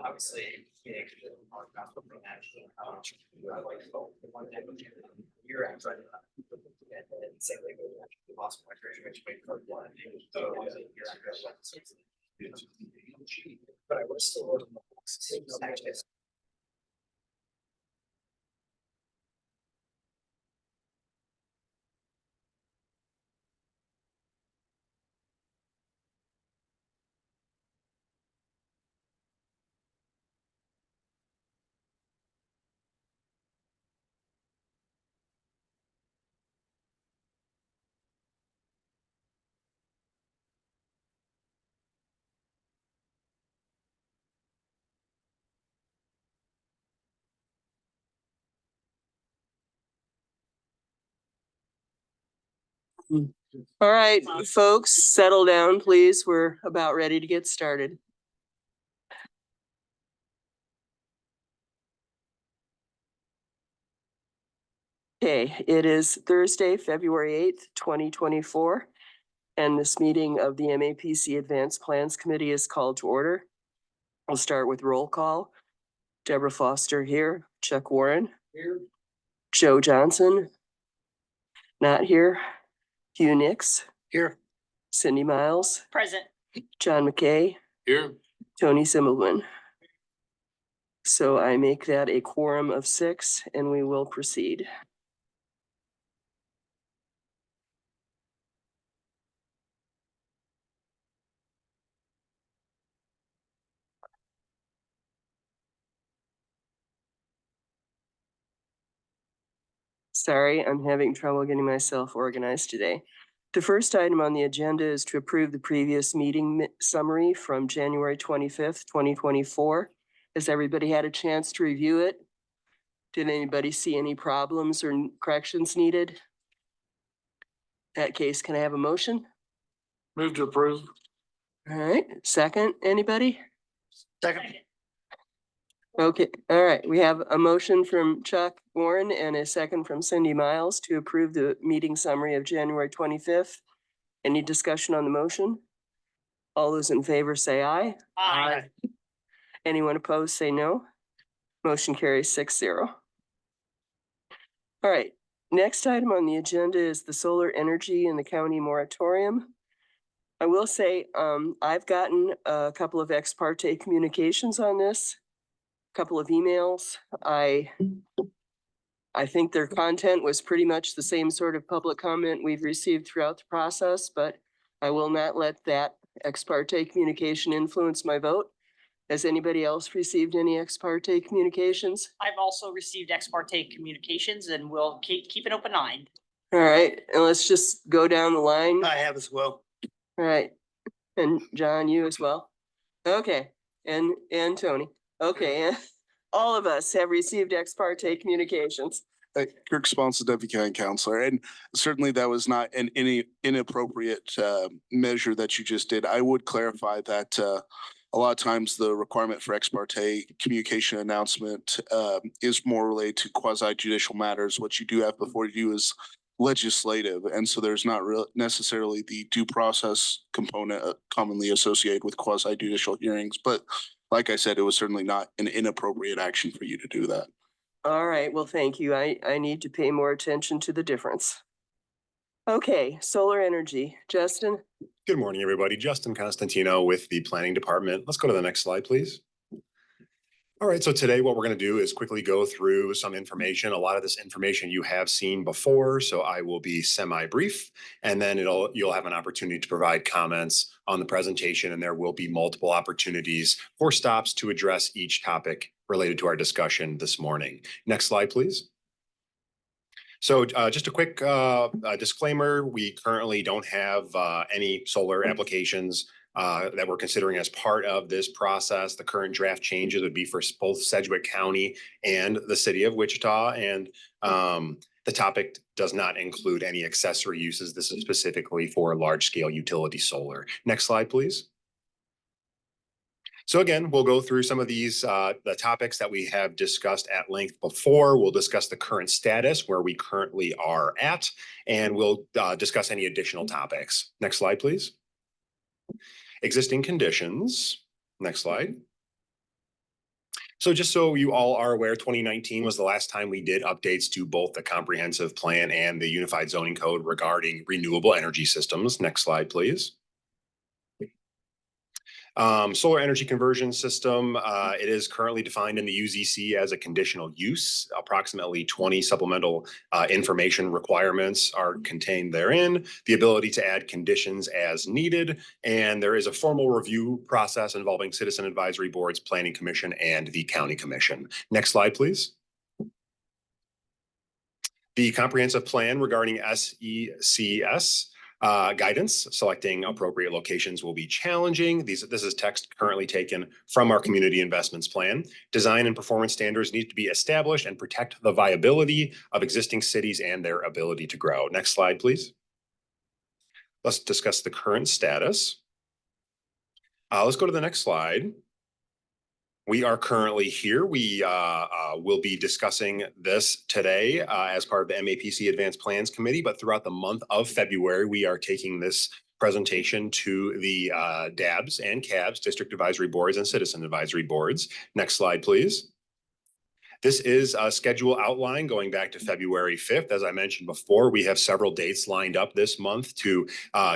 Obviously, you're but I was still All right, folks, settle down, please. We're about ready to get started. Okay, it is Thursday, February 8th, 2024, and this meeting of the MAPC Advanced Plans Committee is called to order. We'll start with roll call. Deborah Foster here, Chuck Warren. Here. Joe Johnson. Not here. Hugh Nix. Here. Cindy Miles. Present. John McKay. Here. Tony Zimmelman. So I make that a quorum of 6 and we will proceed. Sorry, I'm having trouble getting myself organized today. The first item on the agenda is to approve the previous meeting summary from January 25th, 2024. Has everybody had a chance to review it? Did anybody see any problems or corrections needed? In that case, can I have a motion? Move to approve. All right, second, anybody? Second. Okay, all right, we have a motion from Chuck Warren and a second from Cindy Miles to approve the meeting summary of January 25th. Any discussion on the motion? All those in favor say aye. Aye. Anyone opposed say no. Motion carries 6-0. All right, next item on the agenda is the solar energy in the county moratorium. I will say I've gotten a couple of ex parte communications on this. couple of emails. I think their content was pretty much the same sort of public comment we've received throughout the process, but I will not let that ex parte communication influence my vote. Has anybody else received any ex parte communications? I've also received ex parte communications and will keep an open mind. All right, and let's just go down the line. I have as well. All right, and John, you as well? Okay, and Tony, okay, and all of us have received ex parte communications. Kirk Sponson, Deputy County Counselor, and certainly that was not any inappropriate measure that you just did. I would clarify that a lot of times the requirement for ex parte communication announcement is more related to quasi judicial matters. What you do have before you is legislative, and so there's not necessarily the due process component commonly associated with quasi judicial hearings. But like I said, it was certainly not an inappropriate action for you to do that. All right, well, thank you. I need to pay more attention to the difference. Okay, solar energy. Justin? Good morning, everybody. Justin Constantino with the Planning Department. Let's go to the next slide, please. All right, so today what we're going to do is quickly go through some information. A lot of this information you have seen before, so I will be semi-brief, and then you'll have an opportunity to provide comments on the presentation, and there will be multiple opportunities for stops to address each topic related to our discussion this morning. Next slide, please. So just a quick disclaimer, we currently don't have any solar applications that we're considering as part of this process. The current draft changes would be for both Sedgwick County and the city of Wichita. And the topic does not include any accessory uses. This is specifically for large scale utility solar. Next slide, please. So again, we'll go through some of these, the topics that we have discussed at length before. We'll discuss the current status, where we currently are at, and we'll discuss any additional topics. Next slide, please. Existing conditions. Next slide. So just so you all are aware, 2019 was the last time we did updates to both the comprehensive plan and the unified zoning code regarding renewable energy systems. Next slide, please. Solar energy conversion system, it is currently defined in the UZC as a conditional use. Approximately 20 supplemental information requirements are contained therein, the ability to add conditions as needed, and there is a formal review process involving citizen advisory boards, planning commission, and the county commission. Next slide, please. The comprehensive plan regarding SECS guidance, selecting appropriate locations will be challenging. This is text currently taken from our community investments plan. Design and performance standards need to be established and protect the viability of existing cities and their ability to grow. Next slide, please. Let's discuss the current status. Let's go to the next slide. We are currently here. We will be discussing this today as part of the MAPC Advanced Plans Committee, but throughout the month of February, we are taking this presentation to the DABs and CABs, District Advisory Boards and Citizen Advisory Boards. Next slide, please. This is a schedule outline going back to February 5th. As I mentioned before, we have several dates lined up this month to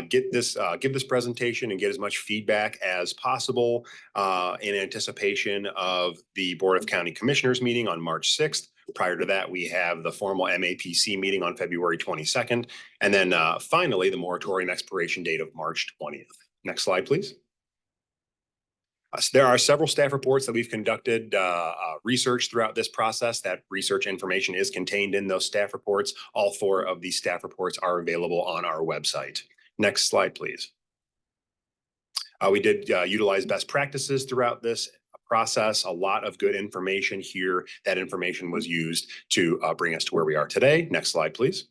give this presentation and get as much feedback as possible in anticipation of the Board of County Commissioners meeting on March 6th. Prior to that, we have the formal MAPC meeting on February 22nd. And then finally, the moratorium expiration date of March 20th. Next slide, please. There are several staff reports that we've conducted research throughout this process. That research information is contained in those staff reports. All 4 of these staff reports are available on our website. Next slide, please. We did utilize best practices throughout this process. A lot of good information here. That information was used to bring us to where we are today. Next slide, please.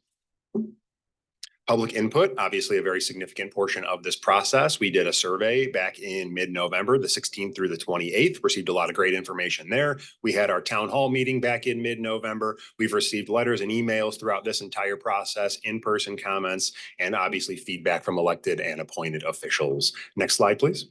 Public input, obviously a very significant portion of this process. We did a survey back in mid-November, the 16th through the 28th, received a lot of great information there. We had our town hall meeting back in mid-November. We've received letters and emails throughout this entire process, in-person comments, and obviously feedback from elected and appointed officials. Next slide, please.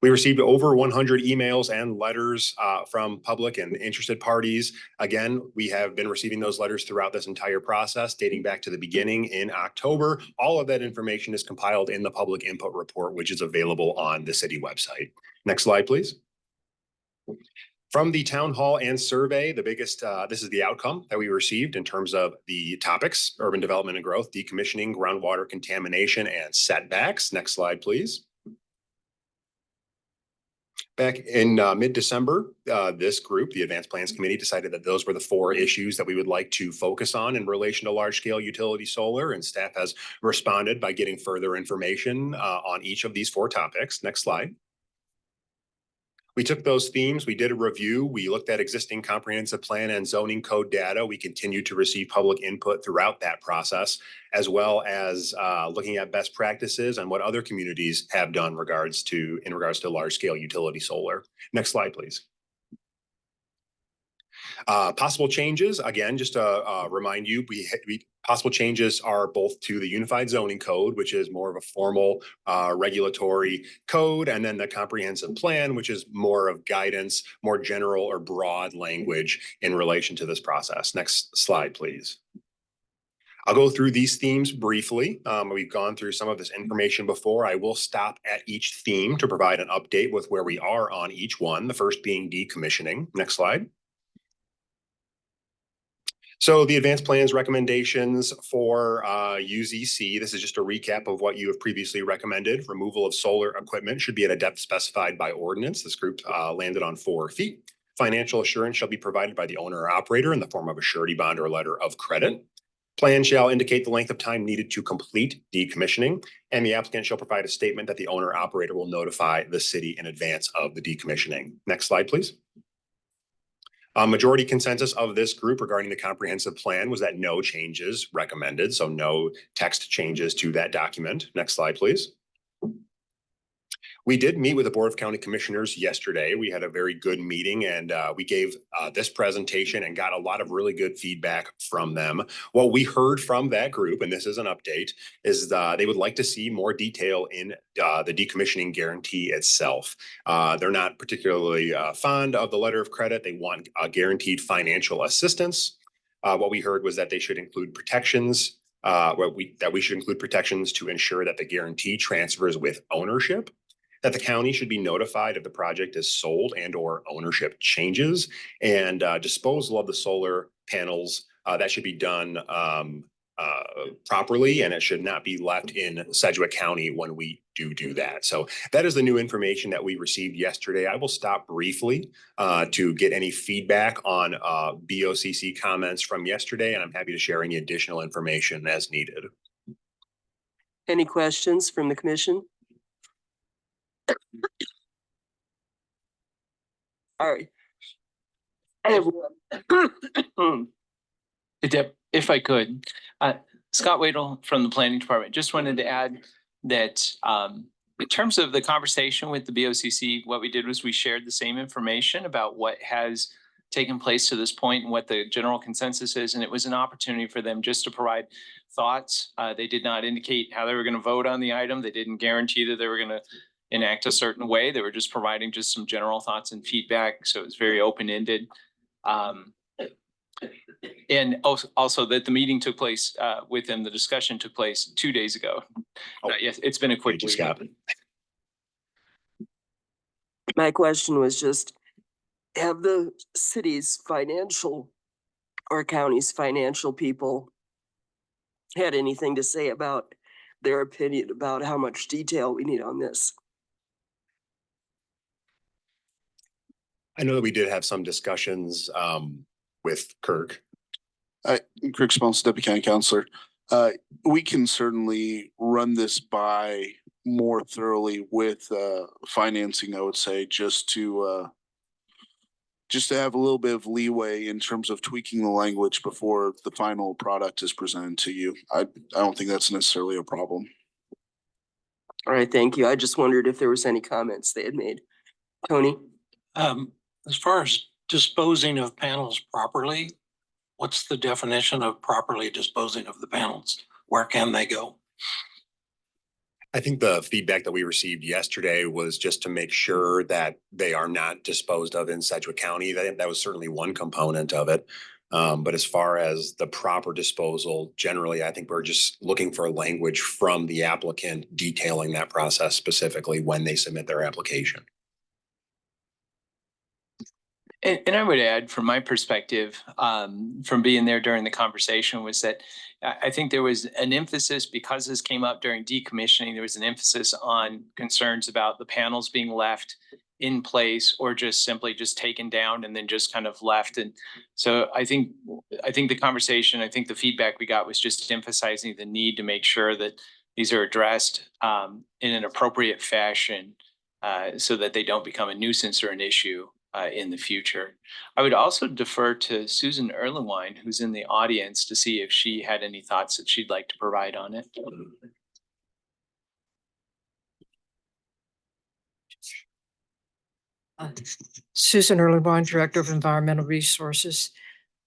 We received over 100 emails and letters from public and interested parties. Again, we have been receiving those letters throughout this entire process, dating back to the beginning in October. All of that information is compiled in the public input report, which is available on the city website. Next slide, please. From the town hall and survey, the biggest, this is the outcome that we received in terms of the topics: urban development and growth, decommissioning, groundwater contamination, and setbacks. Next slide, please. Back in mid-December, this group, the Advanced Plans Committee, decided that those were the 4 issues that we would like to focus on in relation to large-scale utility solar, and staff has responded by getting further information on each of these 4 topics. Next slide. We took those themes, we did a review, we looked at existing comprehensive plan and zoning code data. We continued to receive public input throughout that process, as well as looking at best practices and what other communities have done in regards to large scale utility solar. Next slide, please. Possible changes, again, just to remind you, possible changes are both to the Unified Zoning Code, which is more of a formal regulatory code, and then the comprehensive plan, which is more of guidance, more general or broad language in relation to this process. Next slide, please. I'll go through these themes briefly. We've gone through some of this information before. I will stop at each theme to provide an update with where we are on each one, the first being decommissioning. Next slide. So the advanced plans recommendations for UZC, this is just a recap of what you have previously recommended. Removal of solar equipment should be at a depth specified by ordinance. This group landed on 4 feet. Financial assurance shall be provided by the owner or operator in the form of a surety bond or letter of credit. Plan shall indicate the length of time needed to complete decommissioning, and the applicant shall provide a statement that the owner or operator will notify the city in advance of the decommissioning. Next slide, please. Majority consensus of this group regarding the comprehensive plan was that no changes recommended, so no text changes to that document. Next slide, please. We did meet with the Board of County Commissioners yesterday. We had a very good meeting, and we gave this presentation and got a lot of really good feedback from them. What we heard from that group, and this is an update, is they would like to see more detail in the decommissioning guarantee itself. They're not particularly fond of the letter of credit. They want guaranteed financial assistance. What we heard was that they should include protections, that we should include protections to ensure that the guarantee transfers with ownership, that the county should be notified if the project is sold and or ownership changes, and disposal of the solar panels, that should be done properly, and it should not be left in Sedgwick County when we do that. So that is the new information that we received yesterday. I will stop briefly to get any feedback on BOCC comments from yesterday, and I'm happy to share any additional information as needed. Any questions from the commission? All right. I have one. If I could, Scott Wadle from the Planning Department, just wanted to add that in terms of the conversation with the BOCC, what we did was we shared the same information about what has taken place to this point and what the general consensus is. And it was an opportunity for them just to provide thoughts. They did not indicate how they were going to vote on the item. They didn't guarantee that they were going to enact a certain way. They were just providing just some general thoughts and feedback. So it was very open-ended. And also that the meeting took place with them, the discussion took place 2 days ago. Yes, it's been a quick week. My question was just, have the city's financial or county's financial people had anything to say about their opinion about how much detail we need on this? I know that we did have some discussions with Kirk. Kirk Spence, Deputy County Counselor. We can certainly run this by more thoroughly with financing, I would say, just to have a little bit of leeway in terms of tweaking the language before the final product is presented to you. I don't think that's necessarily a problem. All right, thank you. I just wondered if there was any comments they had made. Tony? As far as disposing of panels properly, what's the definition of properly disposing of the panels? Where can they go? I think the feedback that we received yesterday was just to make sure that they are not disposed of in Sedgwick County. That was certainly one component of it. But as far as the proper disposal, generally, I think we're just looking for language from the applicant detailing that process specifically when they submit their application. And I would add, from my perspective, from being there during the conversation, was that I think there was an emphasis, because this came up during decommissioning, there was an emphasis on concerns about the panels being left in place or just simply just taken down and then just kind of left. And so I think the conversation, I think the feedback we got was just emphasizing the need to make sure that these are addressed in an appropriate fashion so that they don't become a nuisance or an issue in the future. I would also defer to Susan Erlewine, who's in the audience, to see if she had any thoughts that she'd like to provide on it. Susan Erlewine, Director of Environmental Resources.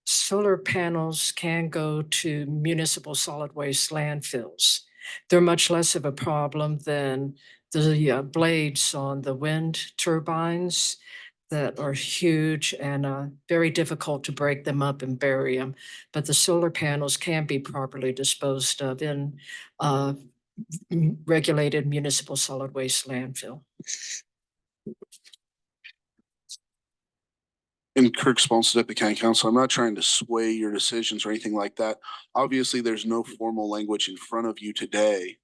Solar panels can go to municipal solid waste landfills. They're much less of a problem than the blades on the wind turbines that are huge and very difficult to break them up and bury them. But the solar panels can be properly disposed of in regulated municipal solid waste landfill. In Kirk Spalmstedt County Council, I'm not trying to sway your decisions or anything like that. Obviously, there's no formal language in front of you today.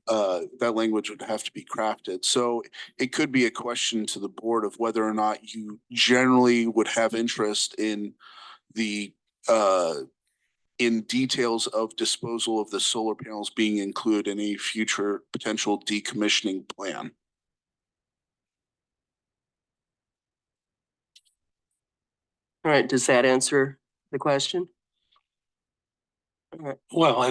That language would have to be crafted. So it could be a question to the board of whether or not you generally would have interest in the in details of disposal of the solar panels being included in a future potential decommissioning plan. All right, does that answer the question? All right. Well,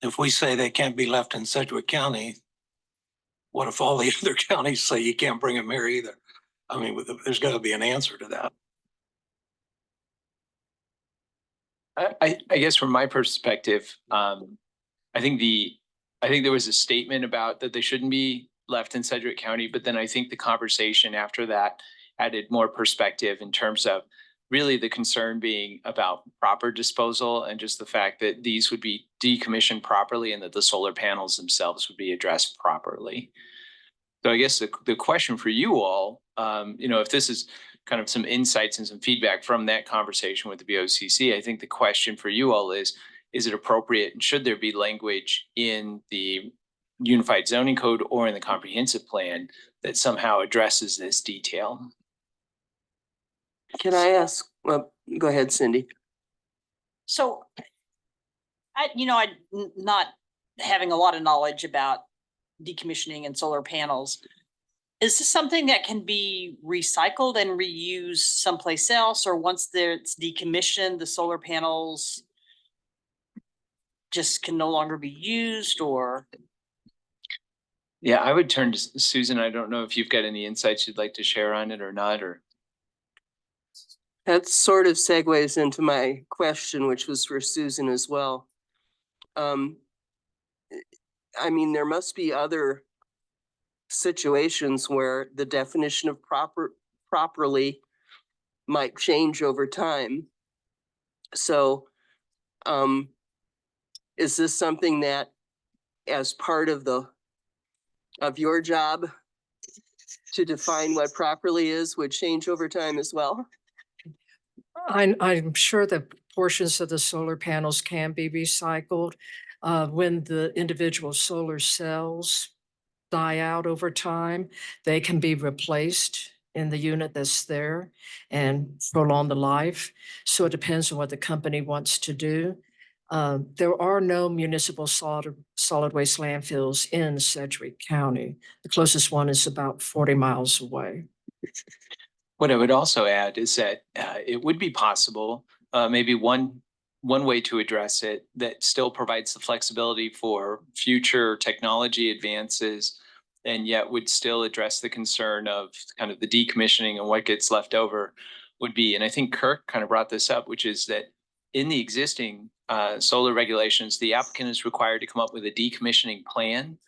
if we say they can't be left in Sedgwick County, what if all the other counties say you can't bring them here either? I mean, there's got to be an answer to that. I guess from my perspective, I think there was a statement about that they shouldn't be left in Sedgwick County, but then I think the conversation after that added more perspective in terms of really the concern being about proper disposal and just the fact that these would be decommissioned properly and that the solar panels themselves would be addressed properly. So I guess the question for you all, if this is kind of some insights and some feedback from that conversation with the BOCC, I think the question for you all is it appropriate and should there be language in the Unified Zoning Code or in the comprehensive plan that somehow addresses this detail? Can I ask, well, go ahead, Cindy. So I'm not having a lot of knowledge about decommissioning and solar panels. Is this something that can be recycled and reused someplace else, or once it's decommissioned, the solar panels just can no longer be used? Or Yeah, I would turn to Susan. I don't know if you've got any insights you'd like to share on it or not, or. That sort of segues into my question, which was for Susan as well. I mean, there must be other situations where the definition of properly might change over time. So, is this something that, as part of your job to define what properly is, would change over time as well? I'm sure that portions of the solar panels can be recycled. When the individual solar cells die out over time, they can be replaced in the unit that's there and prolong the life. So it depends on what the company wants to do. There are no municipal solid waste landfills in Sedgwick County. The closest one is about 40 miles away. What I would also add is that it would be possible, maybe one way to address it that still provides the flexibility for future technology advances and yet would still address the concern of kind of the decommissioning and what gets left over would be, and I think Kirk kind of brought this up, which is that in the existing solar regulations, the applicant is required to come up with a decommissioning plan.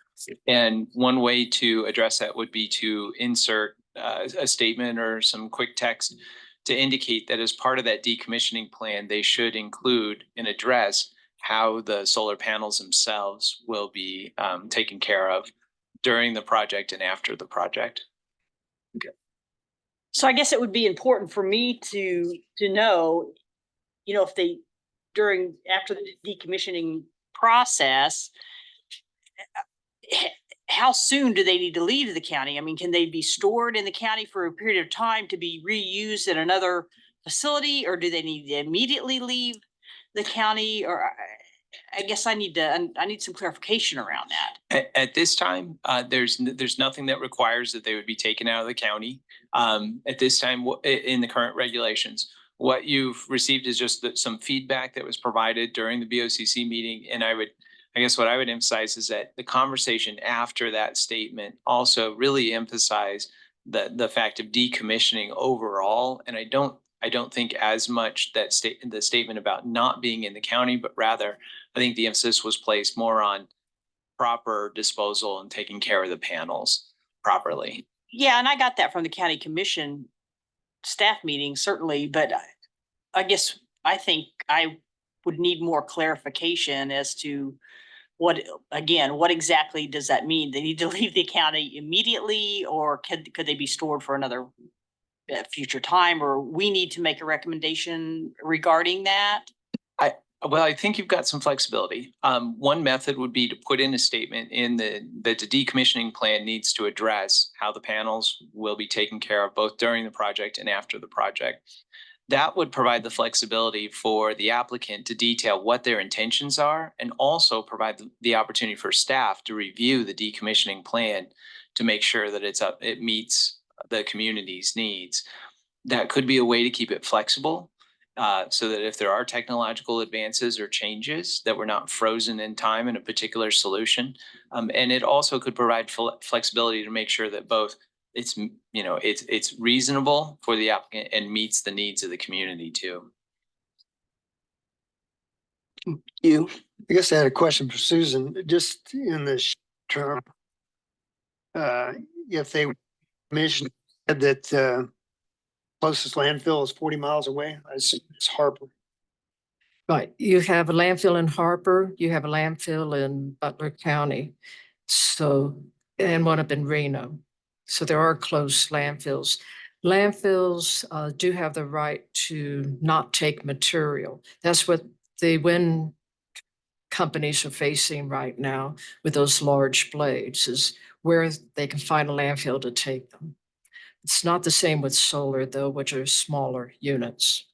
And one way to address that would be to insert a statement or some quick text to indicate that as part of that decommissioning plan, they should include and address how the solar panels themselves will be taken care of during the project and after the project. So I guess it would be important for me to know, if they, after the decommissioning process, how soon do they need to leave the county? I mean, can they be stored in the county for a period of time to be reused at another facility, or do they need to immediately leave the county? Or I guess I need some clarification around that. At this time, there's nothing that requires that they would be taken out of the county. At this time, in the current regulations, what you've received is just some feedback that was provided during the BOCC meeting. And I guess what I would emphasize is that the conversation after that statement also really emphasized the fact of decommissioning overall. And I don't think as much that the statement about not being in the county, but rather I think the emphasis was placed more on proper disposal and taking care of the panels properly. Yeah, and I got that from the county commission staff meeting, certainly, but I guess I think I would need more clarification as to what exactly does that mean? They need to leave the county immediately, or could they be stored for another future time, or we need to make a recommendation regarding that? Well, I think you've got some flexibility. One method would be to put in a statement that the decommissioning plan needs to address how the panels will be taken care of both during the project and after the project. That would provide the flexibility for the applicant to detail what their intentions are, and also provide the opportunity for staff to review the decommissioning plan to make sure that it meets the community's needs. That could be a way to keep it flexible. So that if there are technological advances or changes, that we're not frozen in time in a particular solution. And it also could provide flexibility to make sure that both it's reasonable for the applicant and meets the needs of the community too. You, I guess I had a question for Susan, just in this term. If they mentioned that closest landfill is 40 miles away, I assume it's Harper. Right, you have a landfill in Harper, you have a landfill in Butler County, so, and one up in Reno. So there are close landfills. Landfills do have the right to not take material. That's what the wind companies are facing right now with those large blades, is where they can find a landfill to take them. It's not the same with solar though, which are smaller units.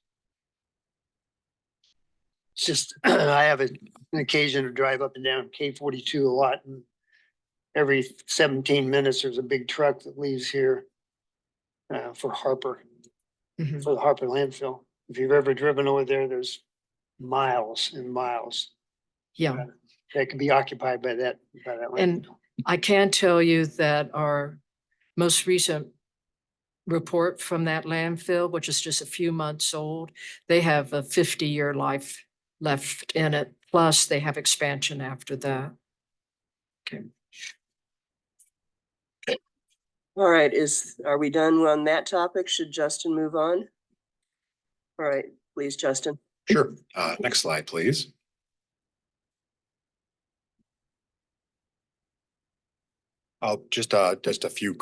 It's just, I have an occasion to drive up and down K-42 a lot, and every 17 minutes, there's a big truck that leaves here for Harper, Mhm. for the Harper landfill. If you've ever driven over there, there's miles and miles Yeah. that can be occupied by that And landfill. I can tell you that our most recent report from that landfill, which is just a few months old, they have a 50-year life left in it. Plus they have expansion after that. Okay. all right, are we done on that topic? Should Justin move on? All right, please, Justin. Sure. Next slide, please. I'll just a few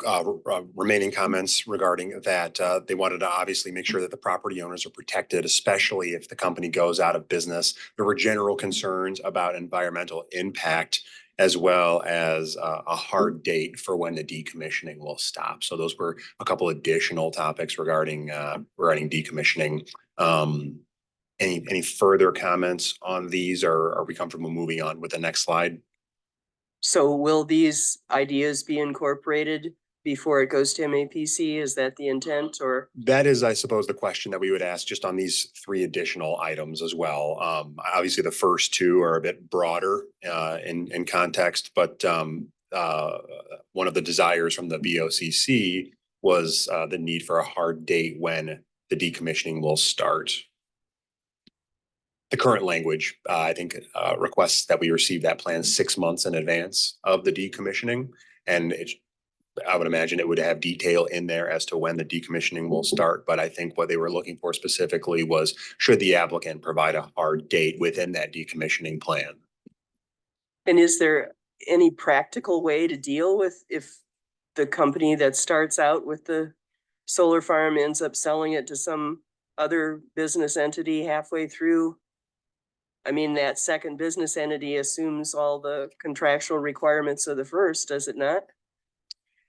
remaining comments regarding that. They wanted to obviously make sure that the property owners are protected, especially if the company goes out of business. There were general concerns about environmental impact, as well as a hard date for when the decommissioning will stop. So those were a couple additional topics regarding decommissioning. Any further comments on these, or are we comfortable moving on with the next slide? So will these ideas be incorporated before it goes to MAPC? Is that the intent, or? That is, I suppose, the question that we would ask just on these three additional items as well. Obviously, the first two are a bit broader in context, but one of the desires from the BOCC was the need for a hard date when the decommissioning will start. The current language, I think, requests that we receive that plan 6 months in advance of the decommissioning. And I would imagine it would have detail in there as to when the decommissioning will start. But I think what they were looking for specifically was, should the applicant provide a hard date within that decommissioning plan? And is there any practical way to deal with if the company that starts out with the solar farm ends up selling it to some other business entity halfway through, I mean, that second business entity assumes all the contractual requirements of the first, does it not?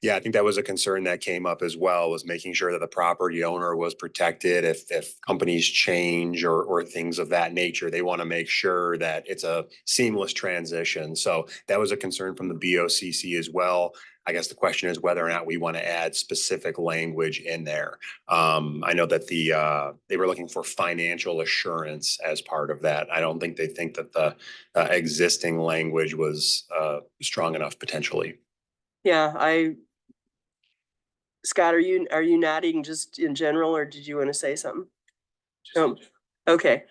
Yeah, I think that was a concern that came up as well, was making sure that the property owner was protected if companies change or things of that nature. They want to make sure that it's a seamless transition. So that was a concern from the BOCC as well. I guess the question is whether or not we want to add specific language in there. I know that they were looking for financial assurance as part of that. I don't think they think that the existing language was strong enough potentially. Yeah, Scott, are you nodding just in general, or did you want to say something? No. Okay.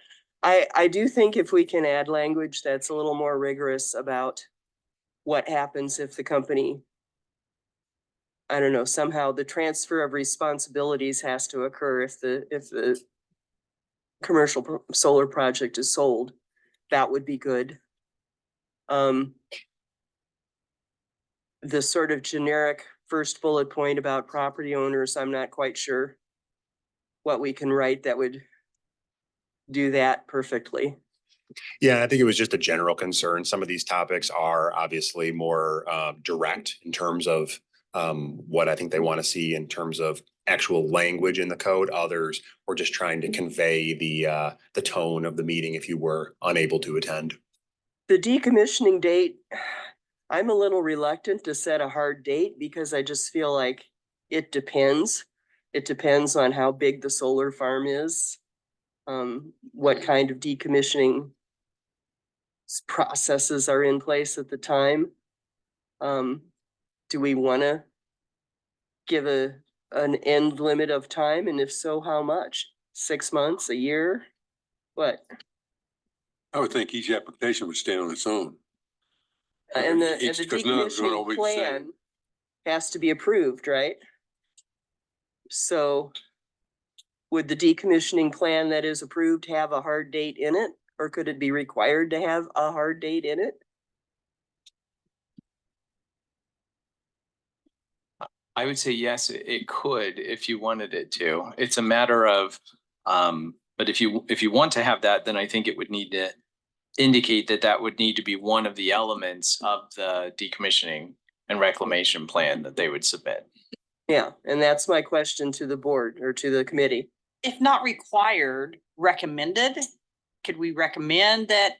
I do think if we can add language that's a little more rigorous about what happens if the company, I don't know, somehow the transfer of responsibilities has to occur if the commercial solar project is sold, that would be good. The sort of generic first bullet point about property owners, I'm not quite sure what we can write that would do that perfectly. Yeah, I think it was just a general concern. Some of these topics are obviously more direct in terms of what I think they want to see in terms of actual language in the code. Others were just trying to convey the tone of the meeting if you were unable to attend. The decommissioning date, I'm a little reluctant to set a hard date because I just feel like it depends. It depends on how big the solar farm is, what kind of decommissioning processes are in place at the time. Do we want to give an end limit of time? And if so, how much? 6 months, a year? What? I would think each application would stand on its own. And the Because none of them are gonna decommissioning be the same. plan has to be approved, right? So would the decommissioning plan that is approved have a hard date in it? Or could it be required to have a hard date in it? I would say yes, it could if you wanted it to. It's a matter of, but if you want to have that, then I think it would need to indicate that that would need to be one of the elements of the decommissioning and reclamation plan that they would submit. Yeah, and that's my question to the board or to the committee. If not required, recommended, could we recommend that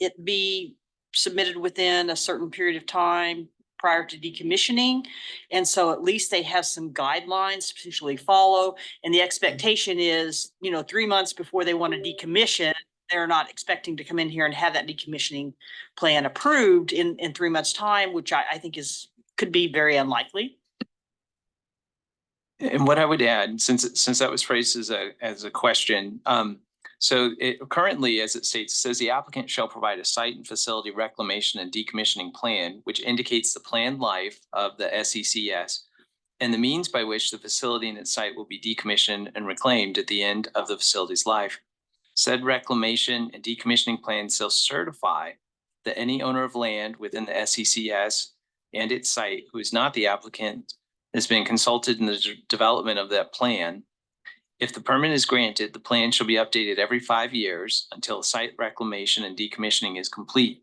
it be submitted within a certain period of time prior to decommissioning? And so at least they have some guidelines to potentially follow. And the expectation is, 3 months before they want to decommission, they're not expecting to come in here and have that decommissioning plan approved in 3 months' time, which I think could be very unlikely. And what I would add, since that was phrased as a question, so it currently, as it states, says the applicant shall provide a site and facility reclamation and decommissioning plan, which indicates the planned life of the SECS and the means by which the facility and its site will be decommissioned and reclaimed at the end of the facility's life. Said reclamation and decommissioning plan shall certify that any owner of land within the SECS and its site who is not the applicant has been consulted in the development of that plan. If the permit is granted, the plan shall be updated every 5 years until site reclamation and decommissioning is complete.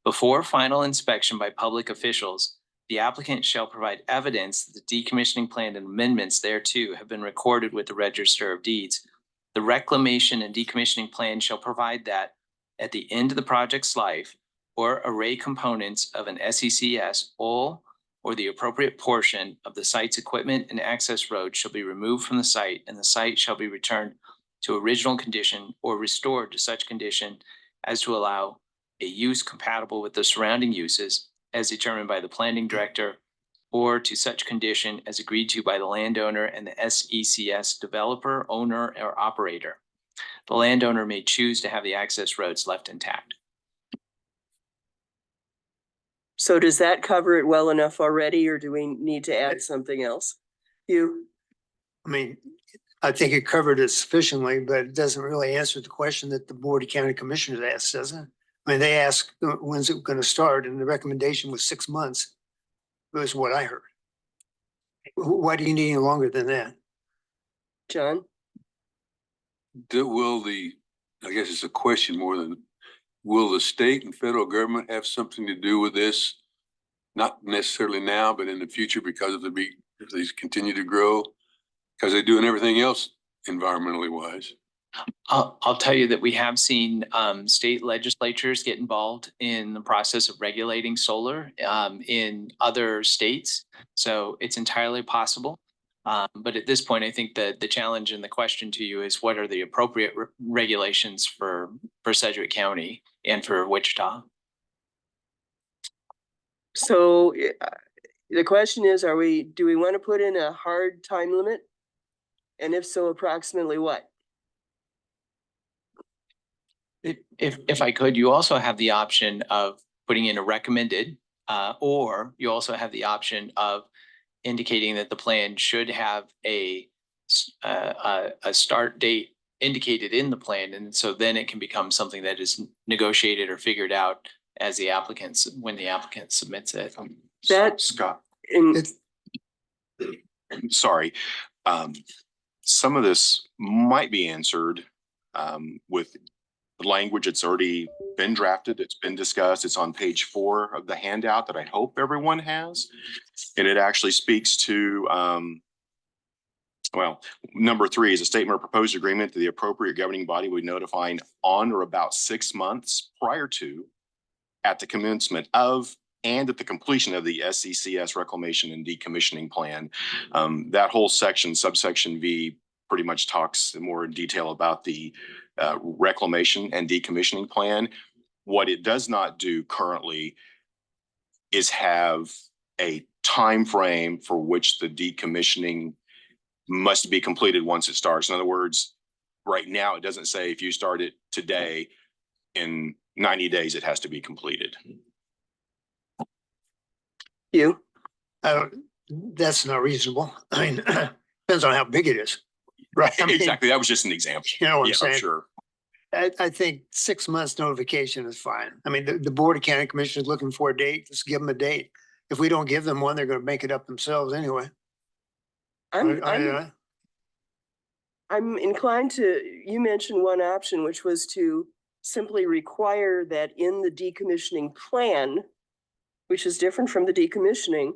Before final inspection by public officials, the applicant shall provide evidence that the decommissioning plan and amendments thereto have been recorded with the Register of Deeds. The reclamation and decommissioning plan shall provide that at the end of the project's life, or array components of an SECS, all or the appropriate portion of the site's equipment and access road shall be removed from the site, and the site shall be returned to original condition or restored to such condition as to allow a use compatible with the surrounding uses as determined by the planning director, or to such condition as agreed to by the landowner and the SECS developer, owner, or operator. The landowner may choose to have the access roads left intact. So does that cover it well enough already, or do we need to add something else? I mean, I think it covered it sufficiently, but it doesn't really answer the question that the Board of County Commissioners asked, does it? I mean, they asked, when's it going to start? And the recommendation was 6 months. Was what I heard. Why do you need any longer than that? John? I guess it's a question more than, will the state and federal government have something to do with this? Not necessarily now, but in the future because of if these continue to grow, because they're doing everything else environmentally wise. I'll tell you that we have seen state legislatures get involved in the process of regulating solar in other states. So it's entirely possible. But at this point, I think that the challenge and the question to you is what are the appropriate regulations for Sedgwick County and for Wichita? So the question is, do we want to put in a hard time limit? And if so, approximately what? If I could, you also have the option of putting in a recommended, or you also have the option of indicating that the plan should have a start date indicated in the plan. And so then it can become something that is negotiated or figured out as when the applicant submits it. That Scott, in, sorry. Some of this might be answered with language that's already been drafted. It's been discussed. It's on page 4 of the handout that I hope everyone has. And it actually speaks to, well, number 3 is a statement or proposed agreement that the appropriate governing body would notify on or about 6 months prior to, at the commencement of, and at the completion of the SCCS reclamation and decommissioning plan. That whole section, subsection V, pretty much talks more in detail about the reclamation and decommissioning plan. What it does not do currently is have a time frame for which the decommissioning must be completed once it starts. In other words, right now it doesn't say if you start it today, in 90 days it has to be completed. you, That's not reasonable. I mean, depends on how big it is. Right, I mean, exactly. That was just an example. You know what I'm Yeah, saying? sure. I think 6 months notification is fine. I mean, the Board of County Commissioners is looking for a date, just give them a date. If we don't give them one, they're gonna make it up themselves anyway. I'm inclined to, you mentioned one option, which was to simply require that in the decommissioning plan, which is different from the decommissioning,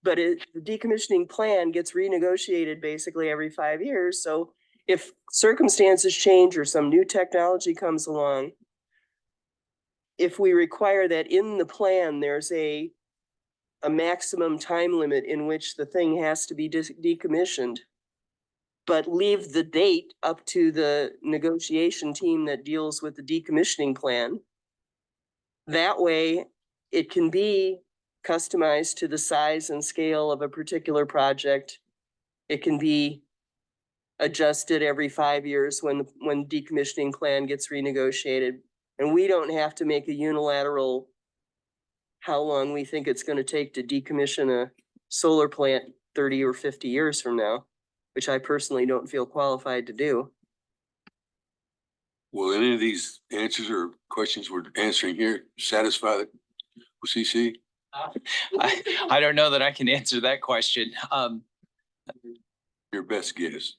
but the decommissioning plan gets renegotiated basically every 5 years. So if circumstances change or some new technology comes along, if we require that in the plan, there's a maximum time limit in which the thing has to be decommissioned, but leave the date up to the negotiation team that deals with the decommissioning plan. That way, it can be customized to the size and scale of a particular project. It can be adjusted every 5 years when decommissioning plan gets renegotiated. And we don't have to make a unilateral how long we think it's going to take to decommission a solar plant 30 or 50 years from now, which I personally don't feel qualified to do. Will any of these answers or questions we're answering here satisfy the CC? I don't know that I can answer that question. Your best guess.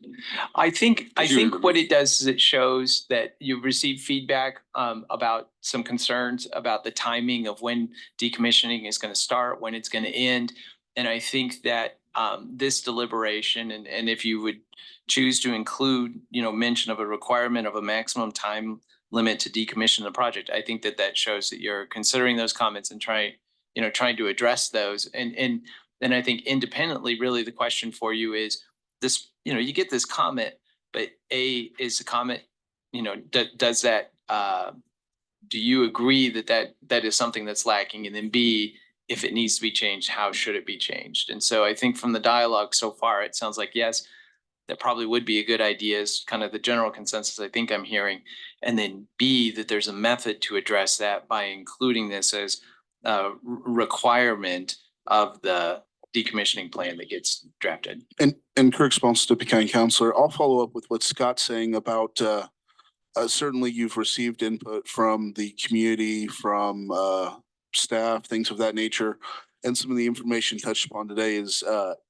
I think Sure. what it does is it shows that you've received feedback about some concerns about the timing of when decommissioning is going to start, when it's going to end. And I think that this deliberation, and if you would choose to include, mention of a requirement of a maximum time limit to decommission the project, I think that shows that you're considering those comments and trying to address those. And I think independently, really the question for you is this, you get this comment, but is the comment, does that, do you agree that is something that's lacking? And then B, if it needs to be changed, how should it be changed? And so I think from the dialogue so far, it sounds like, yes, that probably would be a good idea is kind of the general consensus I think I'm hearing. And then B, that there's a method to address that by including this as a requirement of the decommissioning plan that gets drafted. And Kirk Sponstead, County Councilor, I'll follow up with what Scott's saying about certainly you've received input from the community, from staff, things of that nature. And some of the information touched upon today is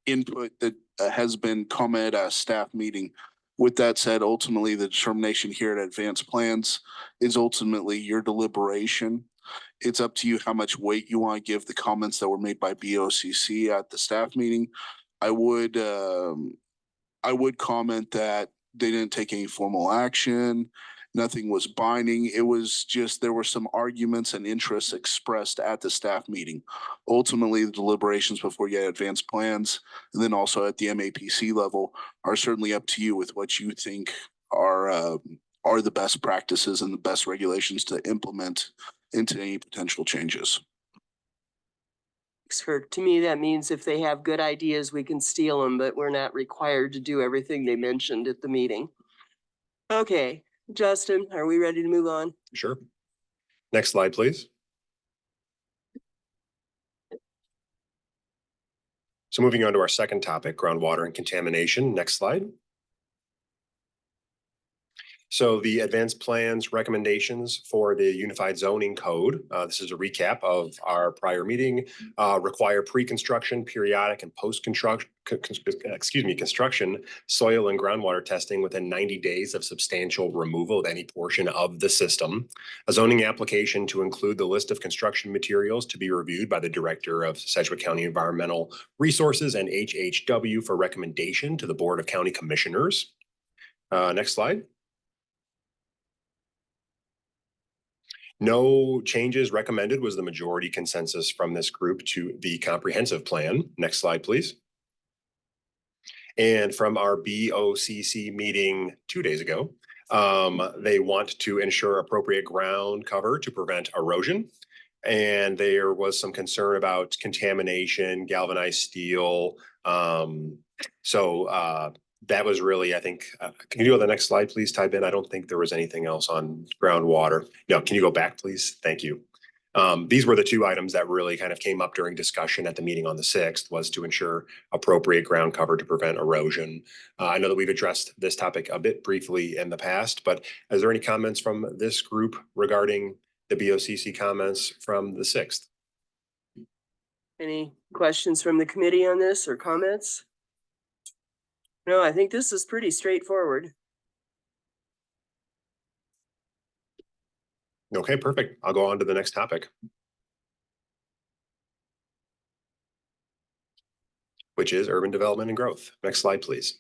input that has been commented at a staff meeting. With that said, ultimately, the determination here at Advanced Plans is ultimately your deliberation. It's up to you how much weight you want to give the comments that were made by BOCC at the staff meeting. I would comment that they didn't take any formal action. Nothing was binding. It was just, there were some arguments and interests expressed at the staff meeting. Ultimately, the deliberations before you had advanced plans, and then also at the MAPC level, are certainly up to you with what you think are the best practices and the best regulations to implement into any potential changes. To me, that means if they have good ideas, we can steal them, but we're not required to do everything they mentioned at the meeting. Okay, Justin, are we ready to move on? Sure. Next slide, please. So moving on to our second topic, groundwater and contamination. Next slide. So the advanced plans recommendations for the unified zoning code, this is a recap of our prior meeting, require pre-construction, periodic and post-construction, construction, soil and groundwater testing within 90 days of substantial removal of any portion of the system. A zoning application to include the list of construction materials to be reviewed by the Director of Sedgwick County Environmental Resources and HHW for recommendation to the Board of County Commissioners. Next slide. No changes recommended was the majority consensus from this group to the comprehensive plan. Next slide, please. And from our BOCC meeting 2 days ago, they want to ensure appropriate ground cover to prevent erosion. And there was some concern about contamination, galvanized steel. That was really, I think, can you go to the next slide, please, type in? I don't think there was anything else on groundwater. No, can you go back, please? Thank you. These were the two items that really kind of came up during discussion at the meeting on the 6th, was to ensure appropriate ground cover to prevent erosion. I know that we've addressed this topic a bit briefly in the past, but is there any comments from this group regarding the BOCC comments from the 6th? Any questions from the committee on this or comments? No, I think this is pretty straightforward. Okay, perfect. I'll go on to the next topic, which is urban development and growth. Next slide, please.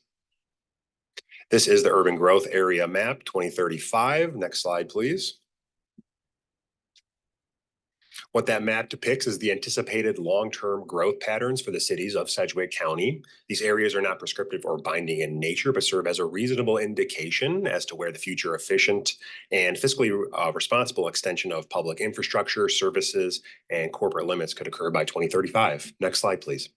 This is the urban growth area map 2035. Next slide, please. What that map depicts is the anticipated long-term growth patterns for the cities of Sedgwick County. These areas are not prescriptive or binding in nature, but serve as a reasonable indication as to where the future efficient and fiscally responsible extension of public infrastructure, services, and corporate limits could occur by 2035. Next slide, please.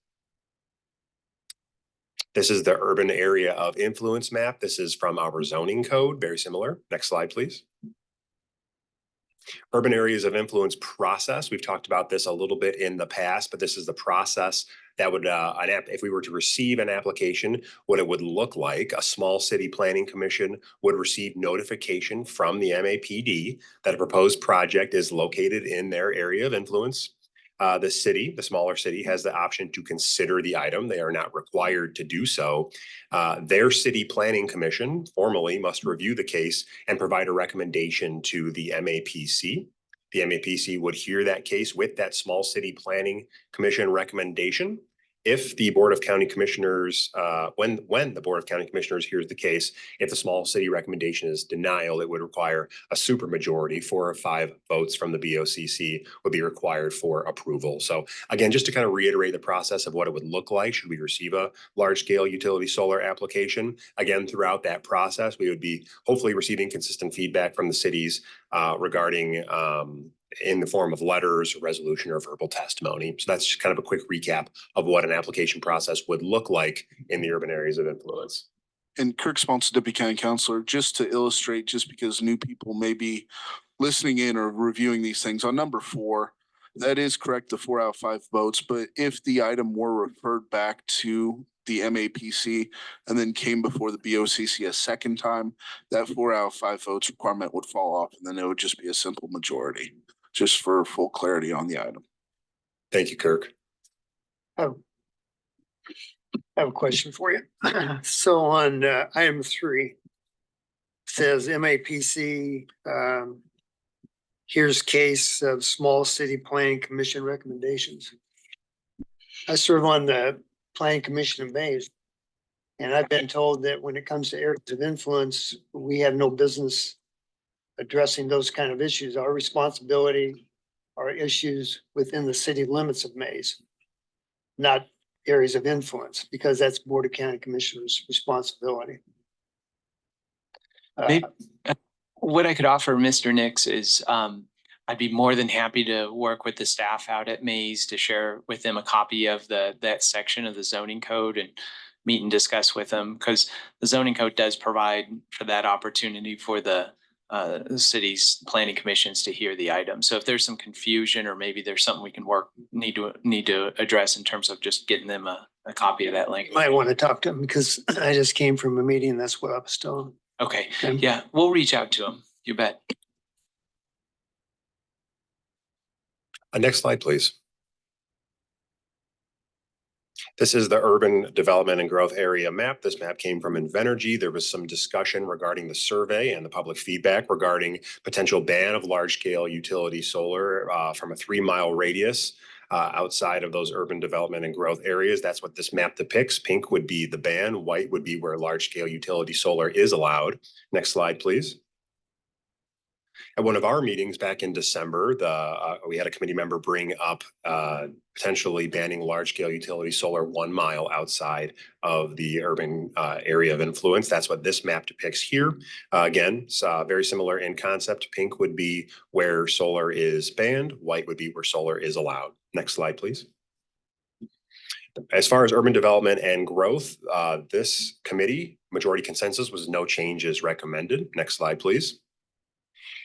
This is the urban area of influence map. This is from our zoning code, very similar. Next slide, please. Urban areas of influence process. We've talked about this a little bit in the past, but this is the process that would, if we were to receive an application, what it would look like. A small city planning commission would receive notification from the MAPD that a proposed project is located in their area of influence. The city, the smaller city, has the option to consider the item. They are not required to do so. Their city planning commission formally must review the case and provide a recommendation to the MAPC. The MAPC would hear that case with that small city planning commission recommendation. If the Board of County Commissioners, when the Board of County Commissioners hears the case, if the small city recommendation is denial, it would require a supermajority. 4 or 5 votes from the BOCC would be required for approval. So again, just to kind of reiterate the process of what it would look like should we receive a large-scale utility solar application. Again, throughout that process, we would be hopefully receiving consistent feedback from the cities regarding in the form of letters, resolution, or verbal testimony. So that's just kind of a quick recap of what an application process would look like in the urban areas of influence. And Kirk Spons, Deputy County Councilor, just to illustrate, just because new people may be listening in or reviewing these things, on number 4, that is correct, the 4 out of 5 votes. But if the item were referred back to the MAPC and then came before the BOCC a second time, that 4 out of 5 votes requirement would fall off, and then it would just be a simple majority, just for full clarity on the item. Thank you, Kirk. I have a question for you. So on item 3, says MAPC, here's case of small city planning commission recommendations. I serve on the planning commission in Mays. And I've been told that when it comes to areas of influence, we have no business addressing those kind of issues. Our responsibility are issues within the city limits of Mays, not areas of influence, because that's Board of County Commissioners' responsibility. Maybe, what I could offer Mr. Nix is, I'd be more than happy to work with the staff out at Mays to share with them a copy of that section of the zoning code and meet and discuss with them, because the zoning code does provide for that opportunity for the city's planning commissions to hear the item. So if there's some confusion, or maybe there's something we can need to address in terms of just getting them a copy of that link. Might want to talk to them because I just came from a meeting. That's what I was told. Okay, Okay. yeah, we'll reach out to them. You bet. Next slide, please. This is the urban development and growth area map. This map came from Invenergy. There was some discussion regarding the survey and the public feedback regarding potential ban of large scale utility solar from a 3-mile radius outside of those urban development and growth areas. That's what this map depicts. Pink would be the ban, white would be where large scale utility solar is allowed. Next slide, please. At one of our meetings back in December, we had a committee member bring up potentially banning large-scale utility solar 1 mile outside of the urban area of influence. That's what this map depicts here. Again, it's very similar in concept. Pink would be where solar is banned. White would be where solar is allowed. Next slide, please. As far as urban development and growth, this committee, majority consensus was no changes recommended. Next slide, please.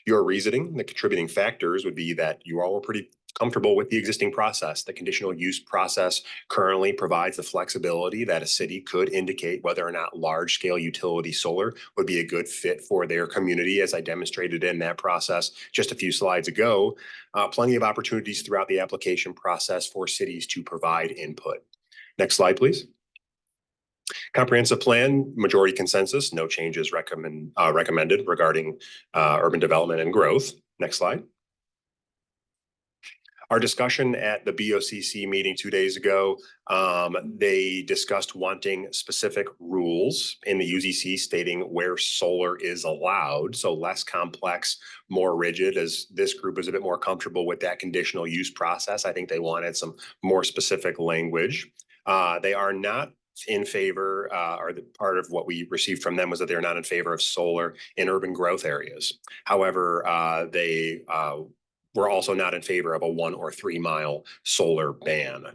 Your reasoning, the contributing factors would be that you all were pretty comfortable with the existing process. The conditional use process currently provides the flexibility that a city could indicate whether or not large scale utility solar would be a good fit for their community, as I demonstrated in that process just a few slides ago. Plenty of opportunities throughout the application process for cities to provide input. Next slide, please. Comprehensive plan, majority consensus, no changes recommended regarding urban development and growth. Next slide. Our discussion at the BOCC meeting 2 days ago, they discussed wanting specific rules in the UZC stating where solar is allowed. So less complex, more rigid, as this group is a bit more comfortable with that conditional use process. I think they wanted some more specific language. They are not in favor, or the part of what we received from them was that they're not in favor of solar in urban growth areas. However, they were also not in favor of a 1 or 3 mile solar ban.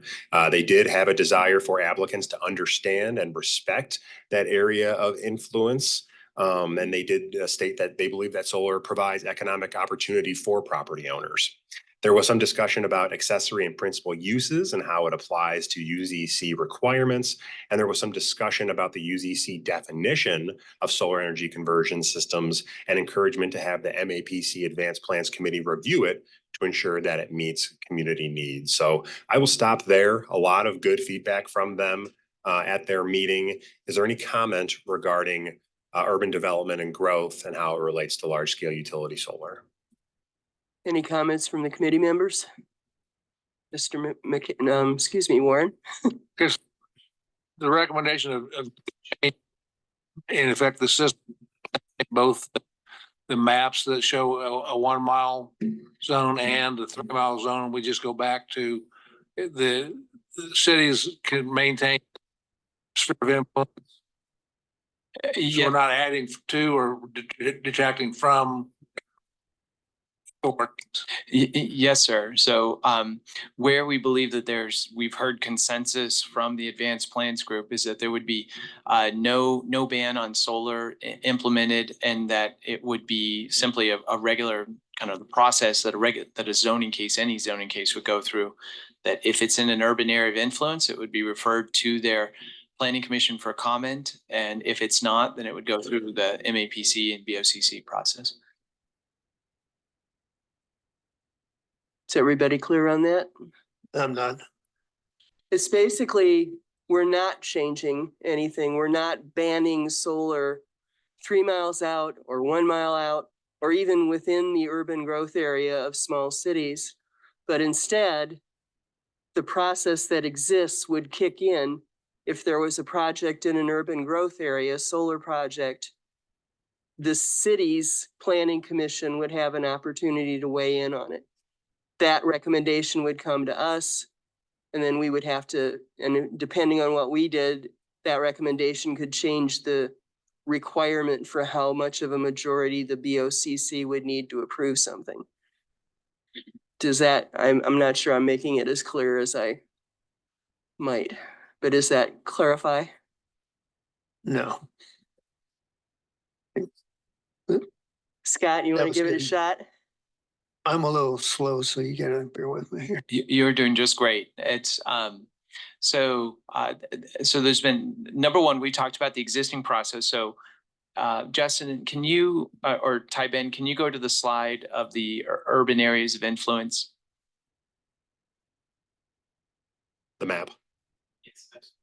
They did have a desire for applicants to understand and respect that area of influence. And they did state that they believe that solar provides economic opportunity for property owners. There was some discussion about accessory and principal uses and how it applies to UZC requirements. And there was some discussion about the UZC definition of solar energy conversion systems and encouragement to have the MAPC Advanced Plans Committee review it to ensure that it meets community needs. So I will stop there. A lot of good feedback from them at their meeting. Is there any comment regarding urban development and growth and how it relates to large scale utility solar? Any comments from the committee members? Mr. excuse me, Warren? Because the recommendation of in effect, the system, both the maps that show a 1 mile zone and the 3 mile zone, we just go back to the cities can maintain sphere of influence. So Yeah. we're not adding to or detracting from. Yes, sir. So where we believe that we've heard consensus from the advanced plans group is that there would be no ban on solar implemented, and that it would be simply a regular kind of the process that any zoning case would go through. That if it's in an urban area of influence, it would be referred to their planning commission for comment, and if it's not, then it would go through the MAPC and BOCC process. Is everybody clear on that? I'm not. It's basically we're not changing anything. We're not banning solar 3 miles out or 1 mile out, or even within the urban growth area of small cities. But instead, the process that exists would kick in if there was a project in an urban growth area, solar project. The city's planning commission would have an opportunity to weigh in on it. That recommendation would come to us, and then we would have to, and depending on what we did, that recommendation could change the requirement for how much of a majority the BOCC would need to approve something. Does that, I'm not sure I'm making it as clear as I might, but does that clarify? No. Scott, you That want to was give it a good. shot? I'm a little slow, so you gotta bear with me here. You're doing just great. It's, so there's been, number one, we talked about the existing process. So Justin, can you, or Ty Ben, can you go to the slide of the urban areas of influence? The map.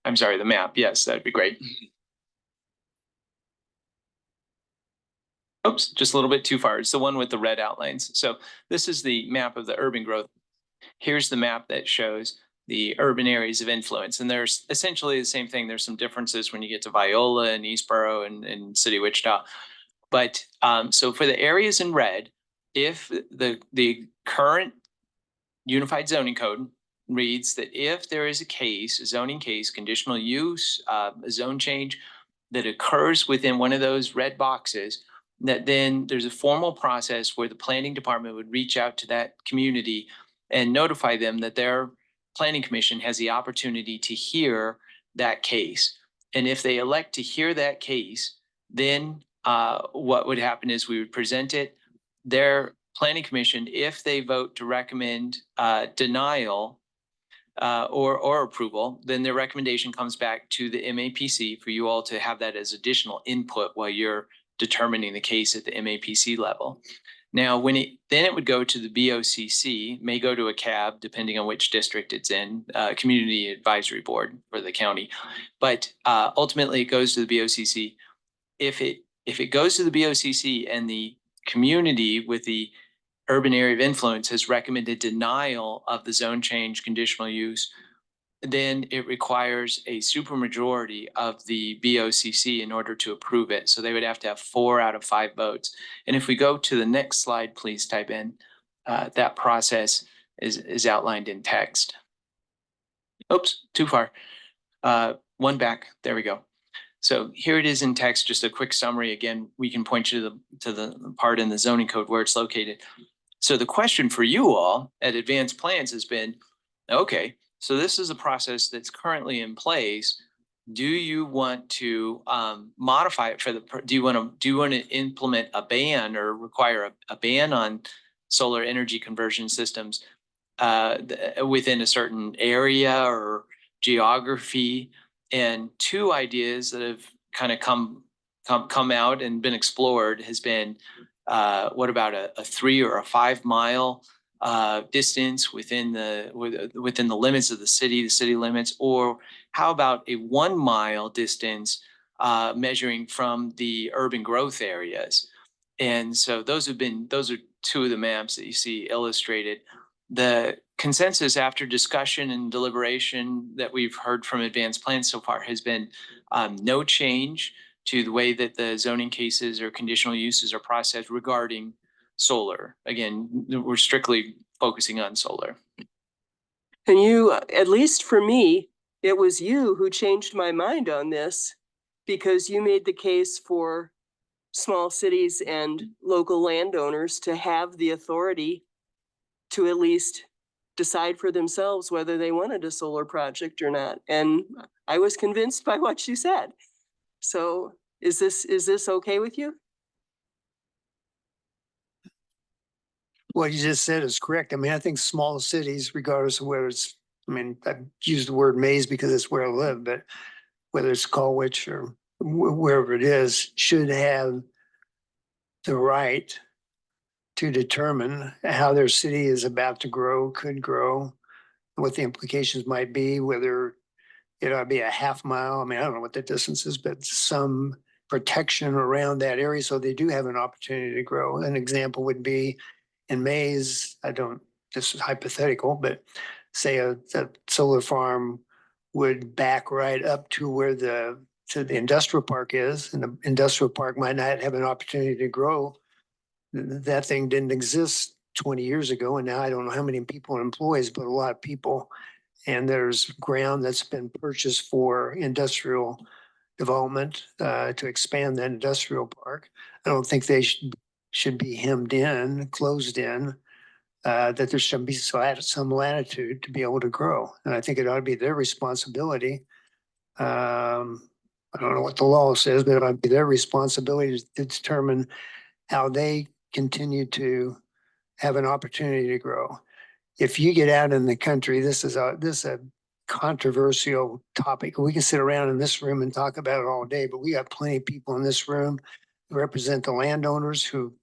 I'm sorry, the map. Yes, that'd be great. Oops, just a little bit too far. It's the one with the red outlines. So this is the map of the urban growth. Here's the map that shows the urban areas of influence. And there's essentially the same thing. There's some differences when you get to Viola and Eastboro and City of Wichita. But so for the areas in red, if the current unified zoning code reads that if there is a case, a zoning case, conditional use, a zone change that occurs within one of those red boxes, that then there's a formal process where the planning department would reach out to that community and notify them that their planning commission has the opportunity to hear that case. And if they elect to hear that case, then what would happen is we would present it. Their planning commission, if they vote to recommend denial or approval, then their recommendation comes back to the MAPC for you all to have that as additional input while you're determining the case at the MAPC level. Now, then it would go to the BOCC, may go to a CAB, depending on which district it's in, Community Advisory Board for the county. But ultimately, it goes to the BOCC. If it goes to the BOCC and the community with the urban area of influence has recommended denial of the zone change conditional use, then it requires a supermajority of the BOCC in order to approve it. So they would have to have 4 out of 5 votes. And if we go to the next slide, please type in, that process is outlined in text. Oops, too far. One back, there we go. So here it is in text, just a quick summary. Again, we can point you to the part in the zoning code where it's located. So the question for you all at Advanced Plans has been, okay, so this is a process that's currently in place. Do you want to modify it for do you want to implement a ban or require a ban on solar energy conversion systems within a certain area or geography? And 2 ideas that have kind of come out and been explored has been, what about a 3 or a 5 mile distance within the limits of the city limits, or how about a 1 mile distance measuring from the urban growth areas? And so those are 2 of the maps that you see illustrated. The consensus after discussion and deliberation that we've heard from Advanced Plans so far has been no change to the way that the zoning cases or conditional uses are processed regarding solar. Again, we're strictly focusing on solar. And you, at least for me, it was you who changed my mind on this, because you made the case for small cities and local landowners to have the authority to at least decide for themselves whether they wanted a solar project or not. And I was convinced by what you said. So is this okay with you? What you just said is correct. I mean, I think small cities, regardless of whether it's, I mean, I've used the word maze because it's where I live, but whether it's Colwich or wherever it is, should have the right to determine how their city is about to grow, could grow, what the implications might be, whether it ought to be a half mile. I mean, I don't know what the distance is, but some protection around that area so they do have an opportunity to grow. An example would be in maize, this is hypothetical, but say a solar farm would back right up to where the industrial park is, and the industrial park might not have an opportunity to grow. That thing didn't exist 20 years ago, and now I don't know how many people it employs, but a lot of people. And there's ground that's been purchased for industrial development to expand that industrial park. I don't think they should be hemmed in, closed in, that there should be some latitude to be able to grow. And I think it ought to be their responsibility. I don't know what the law says, but it ought to be their responsibility to determine how they continue to have an opportunity to grow. If you get out in the country, this is a controversial topic. We can sit around in this room and talk about it all day, but we got plenty of people in this room who represent the landowners who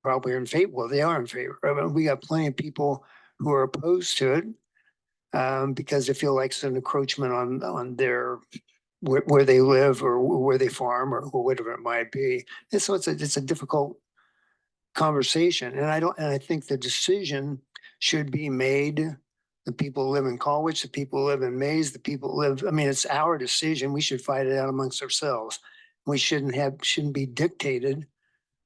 probably are in favor. Well, they are in favor of it. We got plenty of people who are opposed to it because they feel like it's an encroachment on their where they live or where they farm or whatever it might be. And so it's a difficult conversation. And I think the decision should be made. The people who live in Colwich, the people who live in Mays, the people who live, I mean, it's our decision. We should fight it out amongst ourselves. We shouldn't be dictated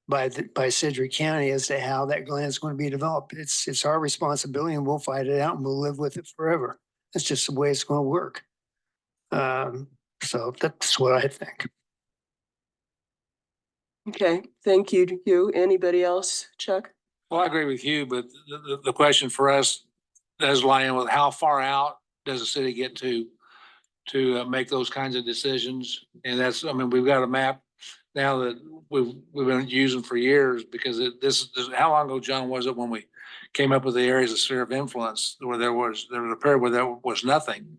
by Sedgwick County as to how that land is going to be developed. It's our responsibility, and we'll fight it out and we'll live with it forever. That's just the way it's going to work. So that's what I think. Okay, thank you to you. Anybody else, Chuck? Well, I agree with you, but the question for us does lie in with how far out does the city get to make those kinds of decisions? And that's, I mean, we've got a map now that we've been using for years because this how long ago, John, was it when we came up with the areas of sphere of influence where there was a period where there was nothing.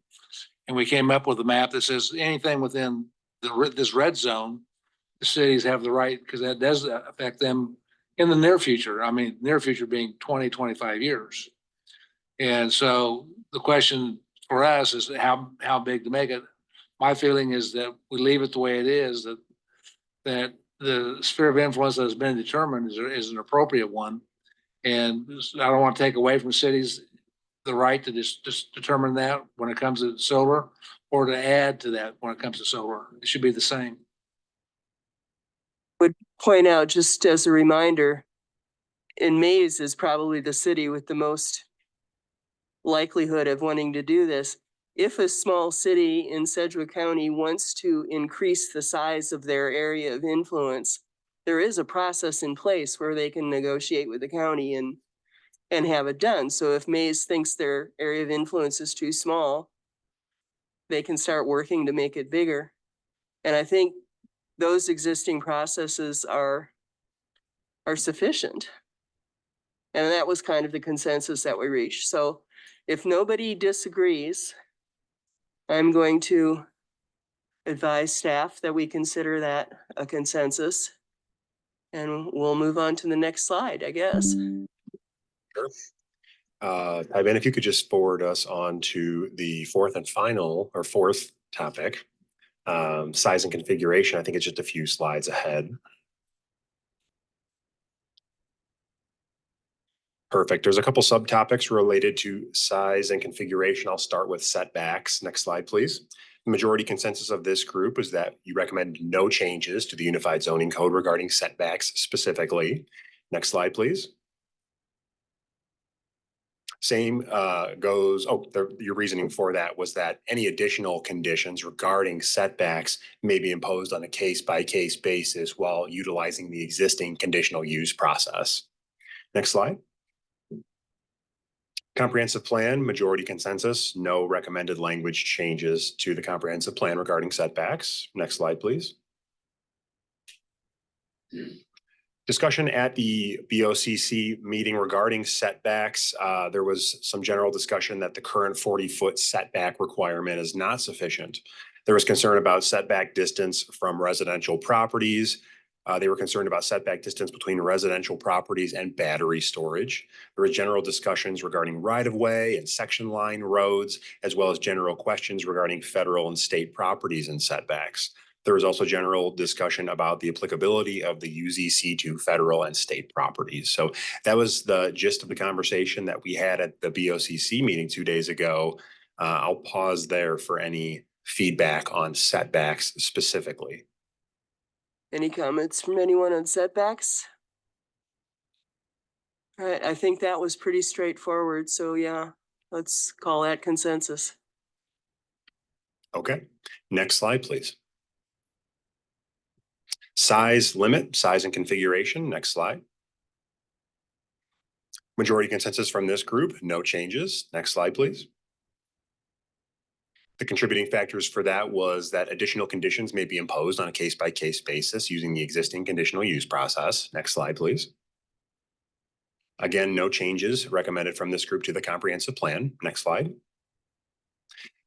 And we came up with a map that says anything within this red zone, the cities have the right, because that does affect them in the near future. I mean, near future being 20, 25 years. And so the question for us is how big to make it. My feeling is that we leave it the way it is, that the sphere of influence that has been determined is an appropriate one. And I don't want to take away from cities the right to just determine that when it comes to solar, or to add to that when it comes to solar. It should be the same. Would point out, just as a reminder, in Mays is probably the city with the most likelihood of wanting to do this. If a small city in Sedgwick County wants to increase the size of their area of influence, there is a process in place where they can negotiate with the county and have it done. So if Mays thinks their area of influence is too small, they can start working to make it bigger. And I think those existing processes are sufficient. And that was kind of the consensus that we reached. So if nobody disagrees, I'm going to advise staff that we consider that a consensus. And we'll move on to the next slide, I guess. Sure. Ivan, if you could just forward us on to the fourth topic, size and configuration. I think it's just a few slides ahead. Perfect. There's a couple subtopics related to size and configuration. I'll start with setbacks. Next slide, please. The majority consensus of this group is that you recommend no changes to the Unified Zoning Code regarding setbacks specifically. Next slide, please. Same goes, your reasoning for that was that any additional conditions regarding setbacks may be imposed on a case-by-case basis while utilizing the existing conditional use process. Next slide. Comprehensive plan, majority consensus, no recommended language changes to the comprehensive plan regarding setbacks. Next slide, please. Discussion at the BOCC meeting regarding setbacks. There was some general discussion that the current 40-foot setback requirement is not sufficient. There was concern about setback distance from residential properties. They were concerned about setback distance between residential properties and battery storage. There were general discussions regarding right-of-way and section line roads, as well as general questions regarding federal and state properties and setbacks. There was also general discussion about the applicability of the UZC to federal and state properties. So that was the gist of the conversation that we had at the BOCC meeting 2 days ago. I'll pause there for any feedback on setbacks specifically. Any comments from anyone on setbacks? All right, I think that was pretty straightforward. So yeah, let's call that consensus. Okay, next slide, please. Size limit, size and configuration, next slide. Majority consensus from this group, no changes. Next slide, please. The contributing factors for that was that additional conditions may be imposed on a case-by-case basis using the existing conditional use process. Next slide, please. Again, no changes recommended from this group to the comprehensive plan. Next slide.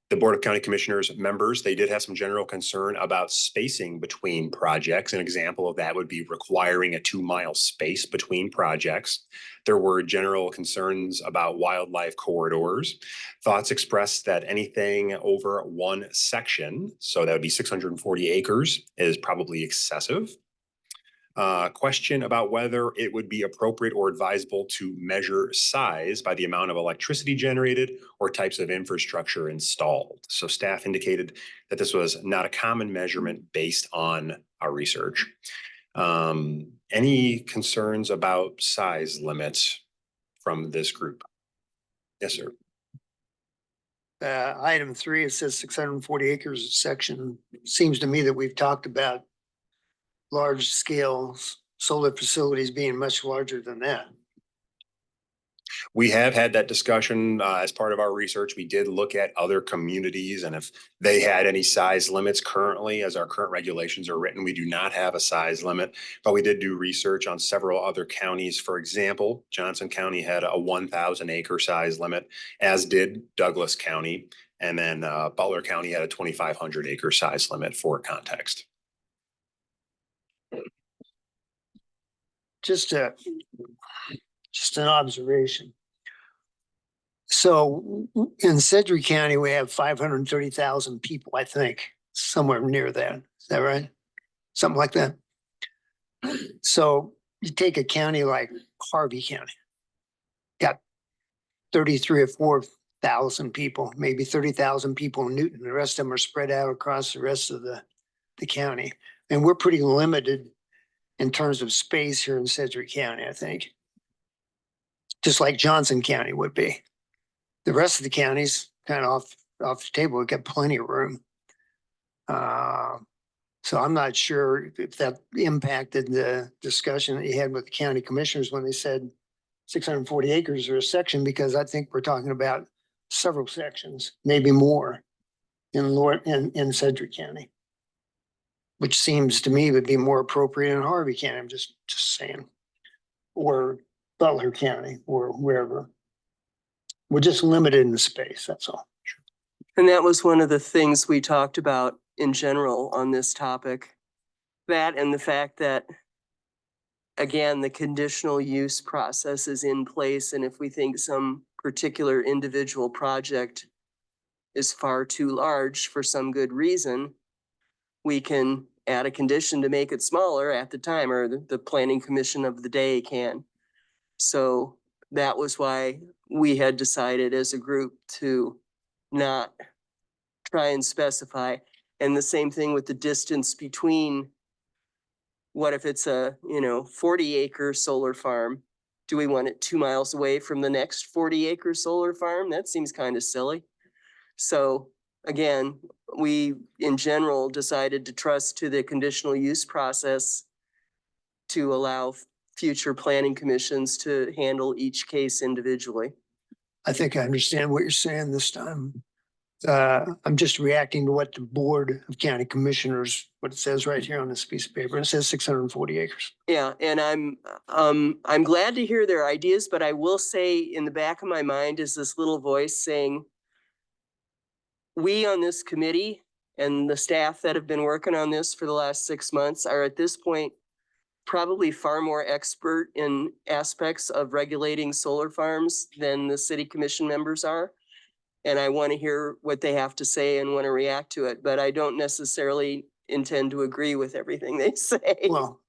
The Board of County Commissioners members, they did have some general concern about spacing between projects. An example of that would be requiring a 2-mile space between projects. There were general concerns about wildlife corridors. Thoughts expressed that anything over one section, so that would be 640 acres, is probably excessive. Question about whether it would be appropriate or advisable to measure size by the amount of electricity generated or types of infrastructure installed. So staff indicated that this was not a common measurement based on our research. Any concerns about size limits from this group? Yes, sir. Item 3, it says 640 acres a section. Seems to me that we've talked about large scale solar facilities being much larger than that. We have had that discussion as part of our research. We did look at other communities and if they had any size limits currently, as our current regulations are written, we do not have a size limit, but we did do research on several other counties. For example, Johnson County had a 1,000 acre size limit, as did Douglas County. And then Butler County had a 2,500 acre size limit for context. Just an observation. So in Sedgwick County, we have 530,000 people, I think, somewhere near that. Is that right? Something like that. So you take a county like Harvey County, got 33 or 4,000 people, maybe 30,000 people in Newton. The rest of them are spread out across the rest of the county. And we're pretty limited in terms of space here in Sedgwick County, I think. Just like Johnson County would be. The rest of the counties kind of off the table, we've got plenty of room. So I'm not sure if that impacted the discussion that you had with the county commissioners when they said 640 acres or a section, because I think we're talking about several sections, maybe more in Sedgwick County, which seems to me would be more appropriate in Harvey County. I'm just saying, or Butler County or wherever. We're just limited in the space, that's all. And that was one of the things we talked about in general on this topic. That and the fact that, again, the conditional use process is in place. And if we think some particular individual project is far too large for some good reason, we can add a condition to make it smaller at the time, or the planning commission of the day can. So that was why we had decided as a group to not try and specify. And the same thing with the distance between, what if it's a 40 acre solar farm? Do we want it 2 miles away from the next 40 acre solar farm? That seems kind of silly. So again, we in general decided to trust to the conditional use process to allow future planning commissions to handle each case individually. I think I understand what you're saying this time. I'm just reacting to what the Board of County Commissioners, what it says right here on this piece of paper. It says 640 acres. Yeah, and I'm glad to hear their ideas, but I will say in the back of my mind is this little voice saying, we on this committee and the staff that have been working on this for the last 6 months are at this point probably far more expert in aspects of regulating solar farms than the city commission members are. And I want to hear what they have to say and want to react to it, but I don't necessarily intend to agree with everything they say. Well,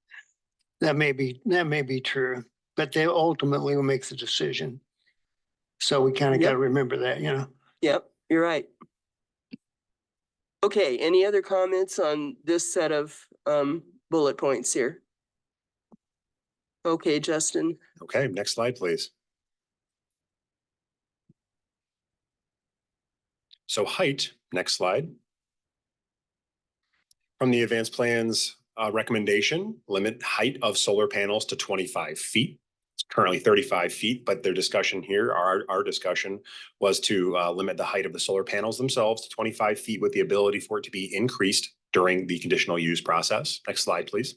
that may be true, but they ultimately will make the decision. So we kind of got to Yep. remember that, you know. Yep, you're right. Okay, any other comments on this set of bullet points here? Okay, Justin. Okay, next slide, please. So height, next slide. From the advanced plans recommendation, limit height of solar panels to 25 feet. It's currently 35 feet, but their discussion here, our discussion was to limit the height of the solar panels themselves to 25 feet with the ability for it to be increased during the conditional use process. Next slide, please.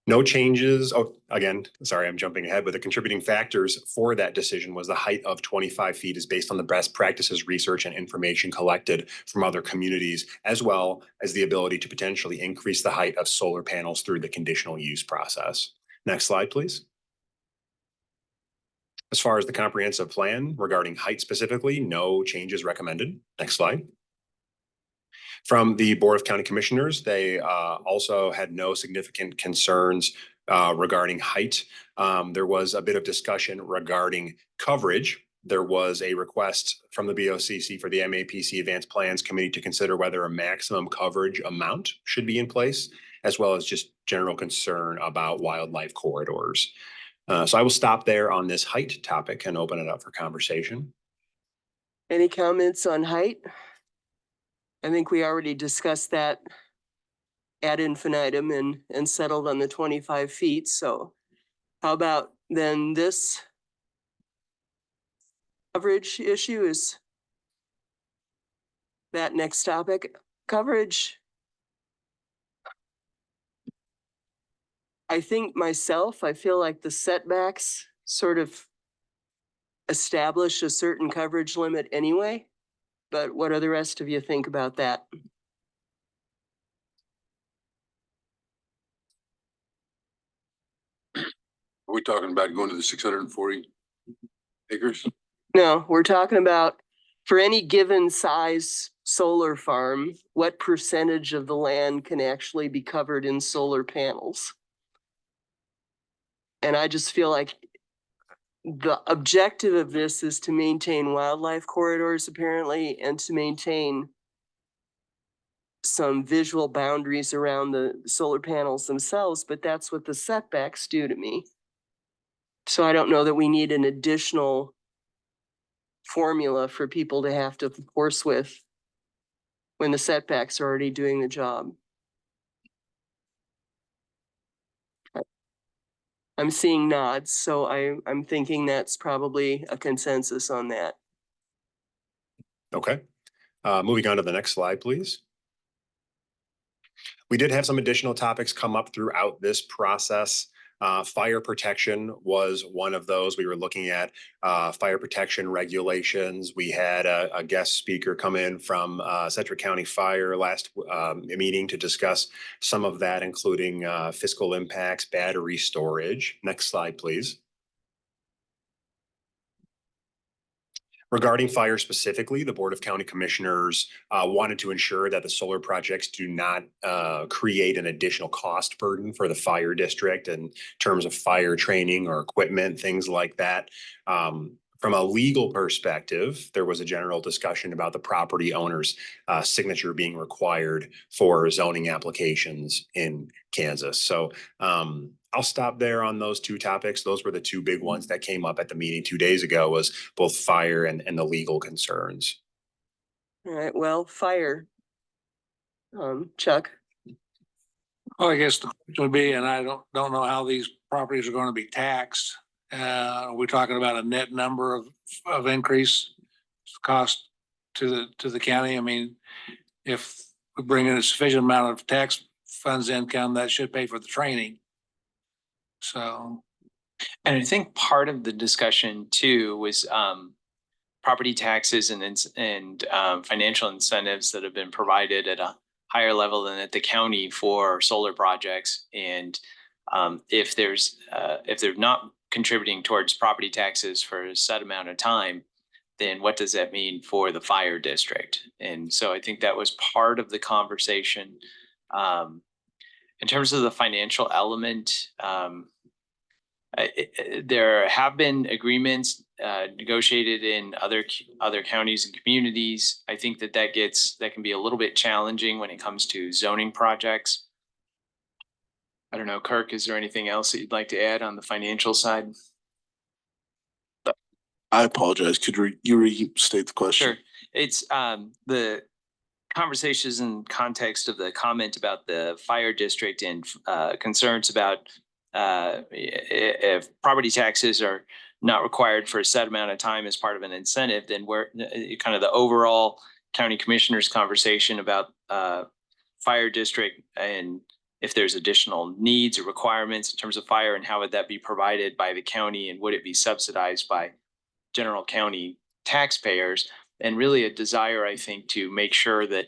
No changes. Oh, again, sorry, I'm jumping ahead, but the contributing factors for that decision was the height of 25 feet is based on the best practices, research, and information collected from other communities, as well as the ability to potentially increase the height of solar panels through the conditional use process. Next slide, please. As far as the comprehensive plan regarding height specifically, no changes recommended. Next slide. From the Board of County Commissioners, they also had no significant concerns regarding height. There was a bit of discussion regarding coverage. There was a request from the BOCC for the MAPC Advanced Plans Committee to consider whether a maximum coverage amount should be in place, as well as just general concern about wildlife corridors. So I will stop there on this height topic and open it up for conversation. Any comments on height? I think we already discussed that ad infinitum and settled on the 25 feet. So how about then this coverage issue is that next topic? Coverage. I think myself, I feel like the setbacks sort of establish a certain coverage limit anyway. But what do the rest of you think about that? Are we talking about going to the 640 acres? No, we're talking about for any given size solar farm, what percentage of the land can actually be covered in solar panels? And I just feel like the objective of this is to maintain wildlife corridors apparently, and to maintain some visual boundaries around the solar panels themselves, but that's what the setbacks do to me. So I don't know that we need an additional formula for people to have to force with when the setbacks are already doing the job. I'm seeing nods, so I'm thinking that's probably a consensus on that. Okay. Moving on to the next slide, please. We did have some additional topics come up throughout this process. Fire protection was one of those. We were looking at fire protection regulations. We had a guest speaker come in from Sedgwick County Fire last meeting to discuss some of that, including fiscal impacts, battery storage. Next slide, please. Regarding fire specifically, the Board of County Commissioners wanted to ensure that the solar projects do not create an additional cost burden for the fire district in terms of fire training or equipment, things like that. From a legal perspective, there was a general discussion about the property owner's signature being required for zoning applications in Kansas. So I'll stop there on those two topics. Those were the two big ones that came up at the meeting 2 days ago, was both fire and the legal concerns. All right, well, fire. Chuck? Well, I guess the question would be, and I don't know how these properties are going to be taxed. We're talking about a net number of increase cost to the county. I mean, if we bring in a sufficient amount of tax funds income, that should pay for the training. So. And I think part of the discussion too was property taxes and financial incentives that have been provided at a higher level than at the county for solar projects. And if they're not contributing towards property taxes for a set amount of time, then what does that mean for the fire district? And so I think that was part of the conversation. In terms of the financial element, there have been agreements negotiated in other counties and communities. I think that can be a little bit challenging when it comes to zoning projects. I don't know, Kirk, is there anything else that you'd like to add on the financial side? I apologize. Could you restate the question? Sure. It's the conversations in context of the comment about the fire district and concerns about if property taxes are not required for a set amount of time as part of an incentive, then we're kind of the overall county commissioners conversation about fire district and if there's additional needs or requirements in terms of fire and how would that be provided by the county and would it be subsidized by general county taxpayers, and really a desire, I think, to make sure that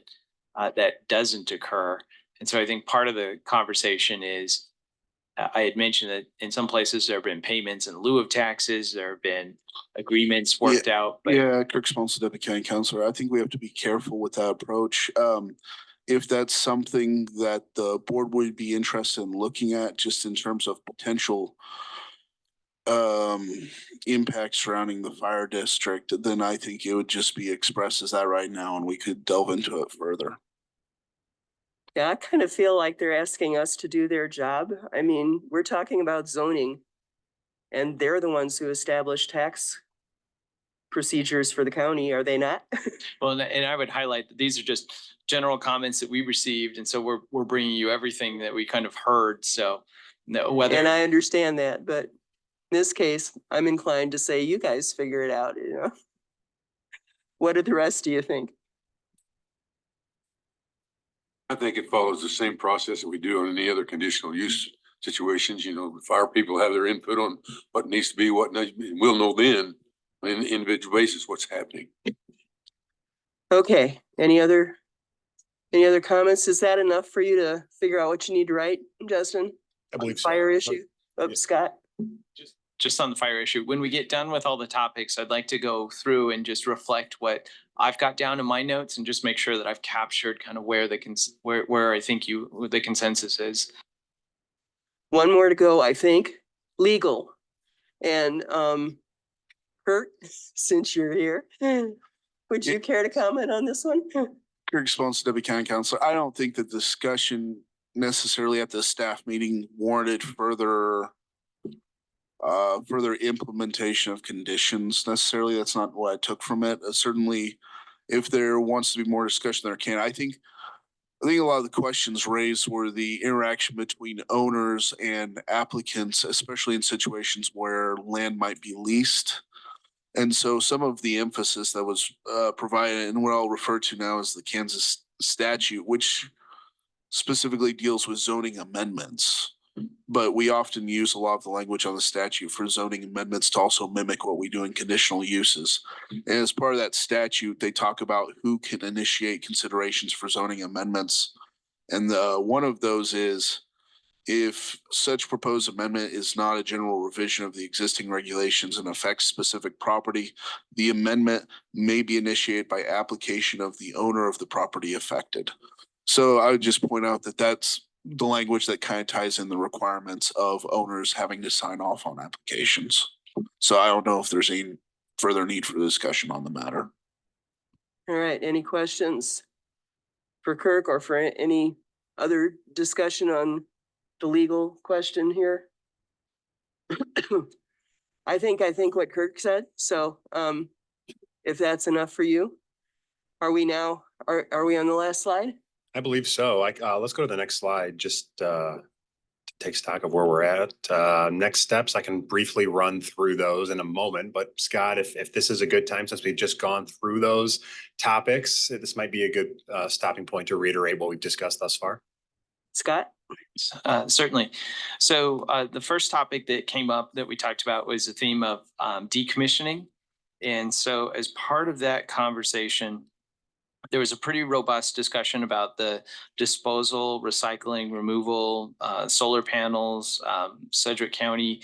that doesn't occur. And so I think part of the conversation is I had mentioned that in some places there have been payments in lieu of taxes. There have been agreements worked out. But Yeah, Kirk Sponson, Deputy County Councilor. I think we have to be careful with that approach. If that's something that the board would be interested in looking at, just in terms of potential impact surrounding the fire district, then I think it would just be expressed as that right now, and we could delve into it further. Yeah, I kind of feel like they're asking us to do their job. I mean, we're talking about zoning. And they're the ones who establish tax procedures for the county, are they not? well, and I would highlight that these are just general comments that we received. And so we're bringing you everything that we kind of heard. So whether. And I understand that, but in this case, I'm inclined to say, you guys figure it out, you know? What do the rest of you think? I think it follows the same process that we do on any other conditional use situations. You know, the fire people have their input on what needs to be, what we'll know then on an individual basis what's happening. Okay, any other comments? Is that enough for you to figure out what you need to write, Justin? I believe so. Fire issue? Oh, Yeah. Scott? Just on the fire issue, when we get done with all the topics, I'd like to go through and just reflect what I've got down in my notes and just make sure that I've captured kind of where where I think the consensus is. One more to go, I think. Legal. And Kurt, since you're here, would you care to comment on this one? Kirk Sponson, Deputy County Councilor. I don't think the discussion necessarily at the staff meeting warranted further implementation of conditions necessarily. That's not what I took from it. Certainly, if there wants to be more discussion, there can. I think a lot of the questions raised were the interaction between owners and applicants, especially in situations where land might be leased. And so some of the emphasis that was provided, and what I'll refer to now as the Kansas statute, which specifically deals with zoning amendments. But we often use a lot of the language on the statute for zoning amendments to also mimic what we do in conditional uses. And as part of that statute, they talk about who can initiate considerations for zoning amendments. And one of those is if such proposed amendment is not a general revision of the existing regulations and affects specific property, the amendment may be initiated by application of the owner of the property affected. So I would just point out that that's the language that kind of ties in the requirements of owners having to sign off on applications. So I don't know if there's any further need for discussion on the matter. All right, any questions for Kirk or for any other discussion on the legal question here? I think what Kirk said. So if that's enough for you, are we on the last slide? I believe so. Let's go to the next slide, just to take stock of where we're at. Next steps, I can briefly run through those in a moment. But Scott, if this is a good time, since we've just gone through those topics, this might be a good stopping point to reiterate what we've discussed thus far. Scott? Certainly. So the first topic that came up that we talked about was the theme of decommissioning. And so as part of that conversation, there was a pretty robust discussion about the disposal, recycling, removal, solar panels, Sedgwick County.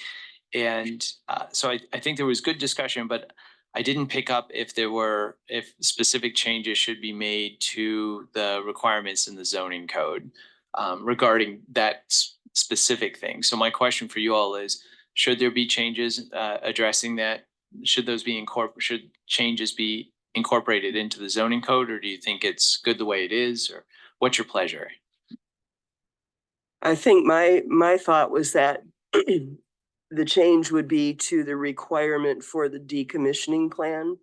And so I think there was good discussion, but I didn't pick up if specific changes should be made to the requirements in the zoning code regarding that specific thing. So my question for you all is, should there be changes addressing that? Should changes be incorporated into the zoning code, or do you think it's good the way it is, or what's your pleasure? I think my thought was that the change would be to the requirement for the decommissioning plan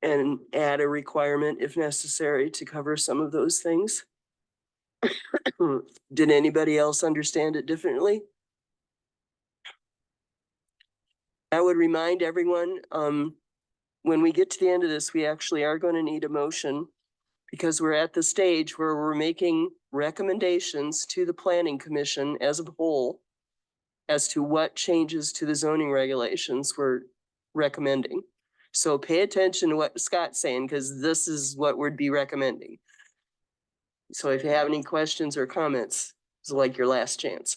and add a requirement if necessary to cover some of those things. Did anybody else understand it differently? I would remind everyone, when we get to the end of this, we actually are going to need a motion because we're at the stage where we're making recommendations to the Planning Commission as a whole as to what changes to the zoning regulations we're recommending. So pay attention to what Scott's saying, because this is what we'd be recommending. So if you have any questions or comments, it's like your last chance.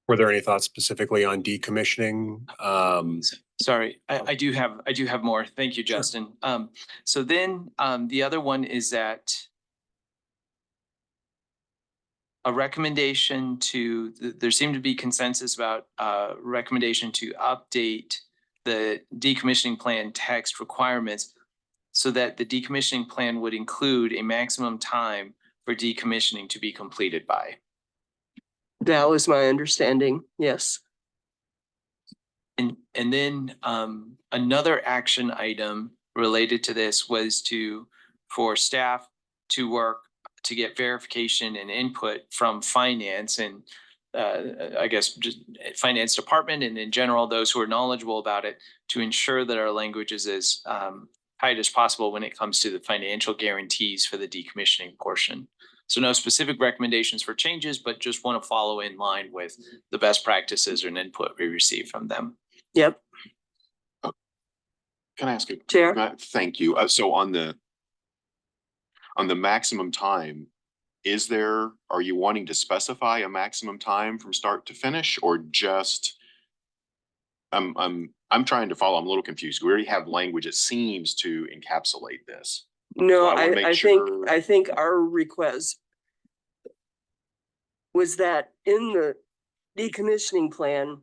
Were there any thoughts specifically on decommissioning? Sorry, I do have more. Thank you, Justin. So then the other one is that a recommendation there seemed to be consensus about recommendation to update the decommissioning plan text requirements so that the decommissioning plan would include a maximum time for decommissioning to be completed by. That was my understanding, yes. And then another action item related to this was for staff to work to get verification and input from finance and I guess just finance department and in general, those who are knowledgeable about it, to ensure that our language is as tight as possible when it comes to the financial guarantees for the decommissioning portion. So no specific recommendations for changes, but just want to follow in line with the best practices and input we receive from them. Yep. Can I ask you? Chair? Thank you. So on the maximum time, are you wanting to specify a maximum time from start to finish, or just? I'm trying to follow. I'm a little confused. We already have language that seems to encapsulate this. No, So I wanna make I think our request was that in the decommissioning plan,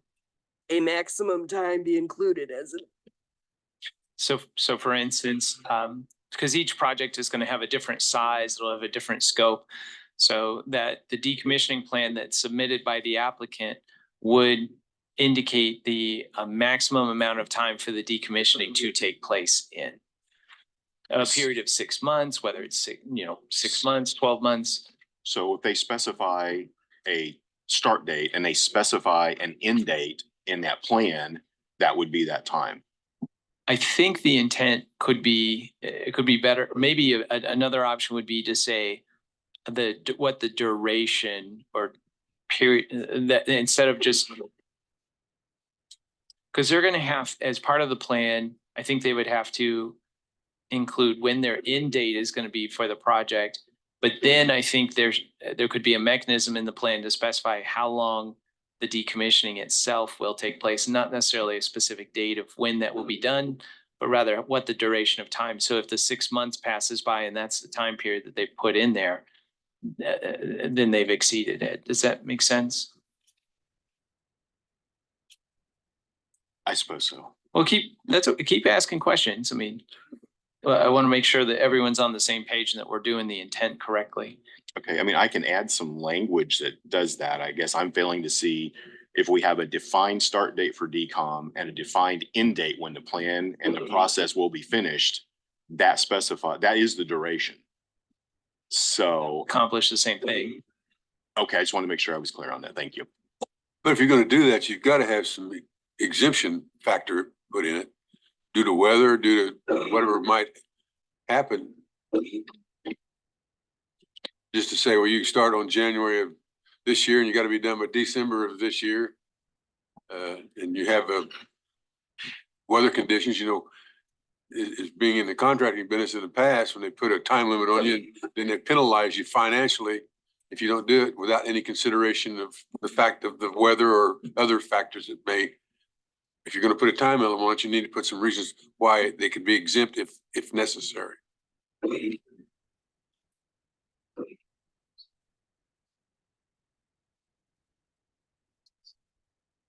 a maximum time be included as a. So for instance, because each project is going to have a different size, it'll have a different scope. So that the decommissioning plan that's submitted by the applicant would indicate the maximum amount of time for the decommissioning to take place in a period of 6 months, whether it's 6 months, 12 months. So if they specify a start date and they specify an end date in that plan, that would be that time. I think the intent could be better. Maybe another option would be to say what the duration or period that instead of just, because they're going to have, as part of the plan, I think they would have to include when their end date is going to be for the project. But then I think there could be a mechanism in the plan to specify how long the decommissioning itself will take place, not necessarily a specific date of when that will be done, but rather what the duration of time. So if the 6 months passes by and that's the time period that they put in there, then they've exceeded it. Does that make sense? I suppose so. Well, keep asking questions. I mean, I want to make sure that everyone's on the same page and that we're doing the intent correctly. Okay, I mean, I can add some language that does that. I guess I'm failing to see if we have a defined start date for decom and a defined end date when the plan and the process will be finished. That is the duration. So Accomplish the same thing. okay, I just want to make sure I was clear on that. Thank you. But if you're gonna do that, you've got to have some exemption factor put in it due to weather, due to whatever might happen. just to say, well, you can start on January of this year and you got to be done by December of this year. And you have weather conditions, you know, is being in the contracting business in the past, when they put a time limit on you, then they penalize you financially if you don't do it without any consideration of the fact of the weather or other factors that may. If you're going to put a time limit on it, you need to put some reasons why they could be exempt if necessary.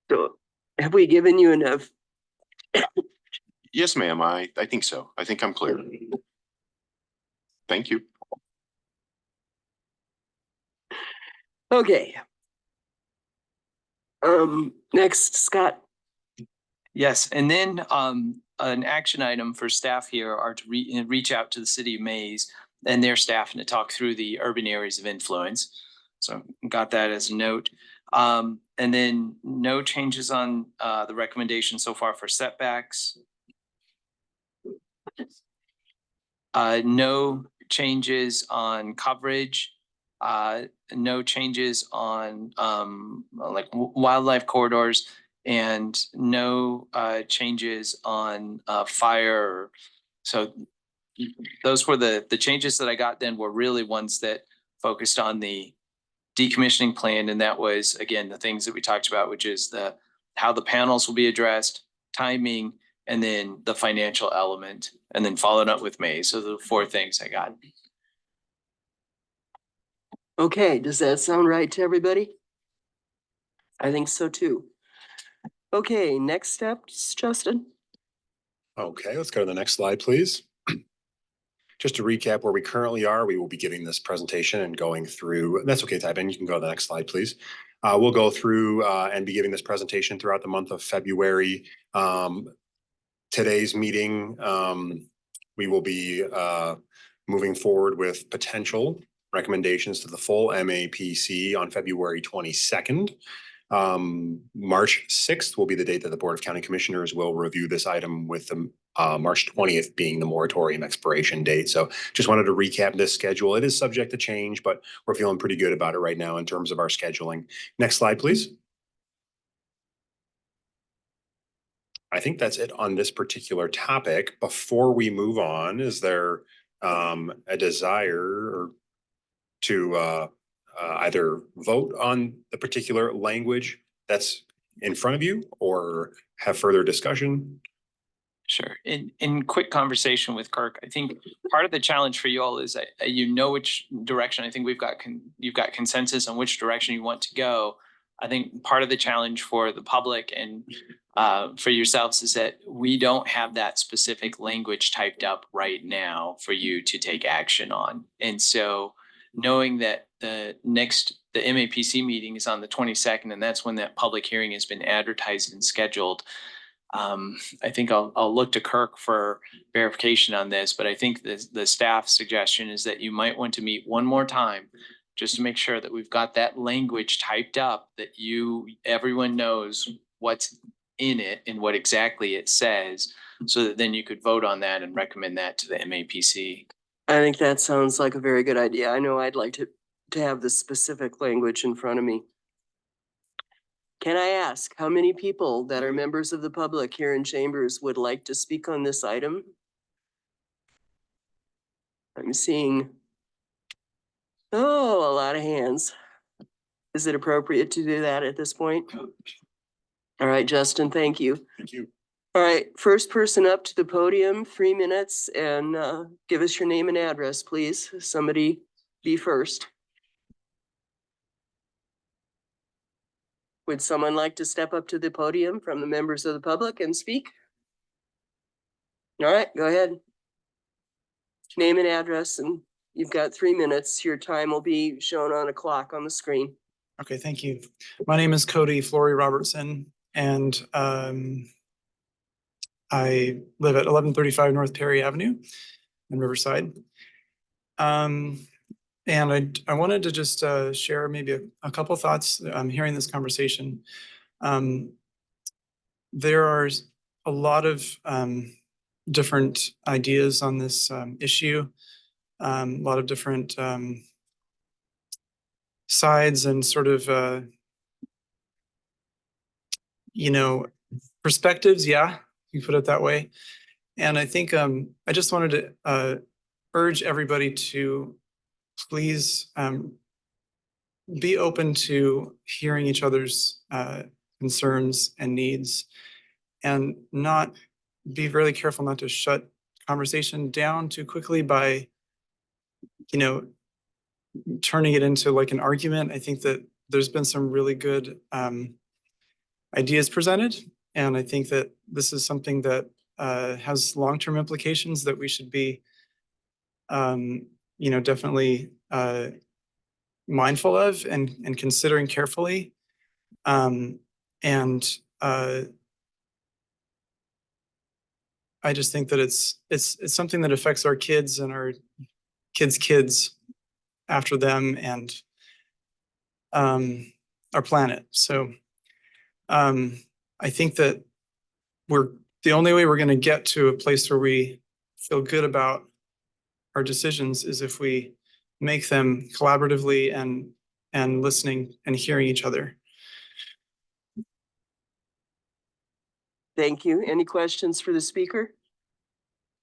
So have we given you enough? Yes, ma'am. I think so. I think I'm clear. Thank you. Okay. Next, Scott. Yes, and then an action item for staff here are to reach out to the city of Mays and their staff and to talk through the urban areas of influence. So got that as a note. And then no changes on the recommendation so far for setbacks. No changes on coverage. No changes on like wildlife corridors, and no changes on fire. So those were the changes that I got then were really ones that focused on the decommissioning plan. And that was, again, the things that we talked about, which is how the panels will be addressed, timing, and then the financial element, and then followed up with May. So the 4 things I got. Okay, does that sound right to everybody? I think so too. Okay, next steps, Justin. Okay, let's go to the next slide, please. Just to recap where we currently are, we will be giving this presentation and going through, that's okay, Tybin, you can go to the next slide, please. We'll go through and be giving this presentation throughout the month of February. Today's meeting, we will be moving forward with potential recommendations to the full MAPC on February 22nd. March 6th will be the date that the Board of County Commissioners will review this item, with the March 20th being the moratorium expiration date. So just wanted to recap this schedule. It is subject to change, but we're feeling pretty good about it right now in terms of our scheduling. Next slide, please. I think that's it on this particular topic. Before we move on, is there a desire to either vote on the particular language that's in front of you or have further discussion? Sure. In quick conversation with Kirk, I think part of the challenge for you all is that you know which direction. I think you've got consensus on which direction you want to go. I think part of the challenge for the public and for yourselves is that we don't have that specific language typed up right now for you to take action on. And so knowing that the MAPC meeting is on the 22nd, and that's when that public hearing has been advertised and scheduled. I think I'll look to Kirk for verification on this, but I think the staff suggestion is that you might want to meet one more time just to make sure that we've got that language typed up, that everyone knows what's in it and what exactly it says, so that then you could vote on that and recommend that to the MAPC. I think that sounds like a very good idea. I know I'd like to have the specific language in front of me. Can I ask how many people that are members of the public here in Chambers would like to speak on this item? I'm seeing, a lot of hands. Is it appropriate to do that at this point? All right, Justin, thank you. Thank you. All right, first person up to the podium, 3 minutes, and give us your name and address, please. Somebody be first. Would someone like to step up to the podium from the members of the public and speak? All right, go ahead. Name and address, and you've got 3 minutes. Your time will be shown on a clock on the screen. Okay, thank you. My name is Cody Flory Robertson, and I live at 1135 North Perry Avenue in Riverside. And I wanted to just share maybe a couple of thoughts. Hearing this conversation. There are a lot of different ideas on this issue, a lot of different sides and sort of, perspectives. Yeah, you put it that way. And I think I just wanted to urge everybody to please be open to hearing each other's concerns and needs, and not be really careful not to shut conversation down too quickly by, turning it into like an argument. I think that there's been some really good ideas presented, and I think that this is something that has long-term implications that we should be, definitely mindful of and considering carefully. And I just think that it's something that affects our kids and our kids after them, and our planet. So I think that the only way we're going to get to a place where we feel good about our decisions is if we make them collaboratively and listening and hearing each other. Thank you. Any questions for the speaker?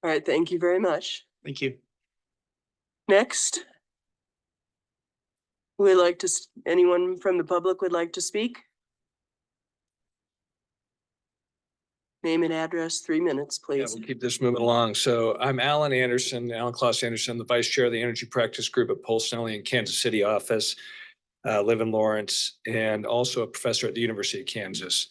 All right, thank you very much. Thank you. Next. Would like to, anyone from the public would like to speak? Name and address, 3 minutes, Yeah, please. we'll keep this moving along. So I'm Alan Claus Anderson, the Vice Chair of the Energy Practice Group at Pulse Snelling in Kansas City office, live in Lawrence, and also a professor at the University of Kansas.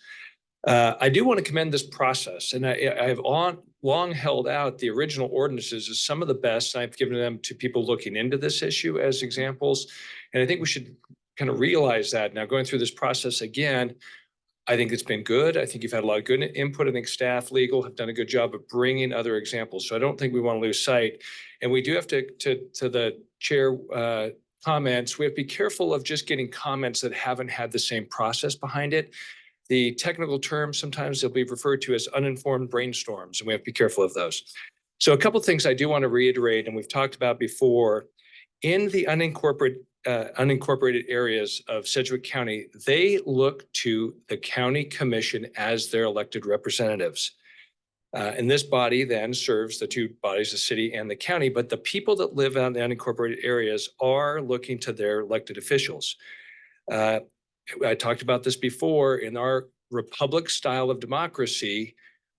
I do want to commend this process, and I have long held out the original ordinances as some of the best. I've given them to people looking into this issue as examples, and I think we should kind of realize that. Now, going through this process again, I think it's been good. I think you've had a lot of good input. I think staff, legal have done a good job of bringing other examples. So I don't think we want to lose sight. And we do have to the chair comments, we have to be careful of just getting comments that haven't had the same process behind it. The technical terms, sometimes they'll be referred to as uninformed brainstorms, and we have to be careful of those. So a couple of things I do want to reiterate, and we've talked about before, in the unincorporated areas of Sedgwick County, they look to the county commission as their elected representatives. And this body then serves the two bodies, the city and the county, but the people that live out in the unincorporated areas are looking to their elected officials. I talked about this before. In our republic style of democracy,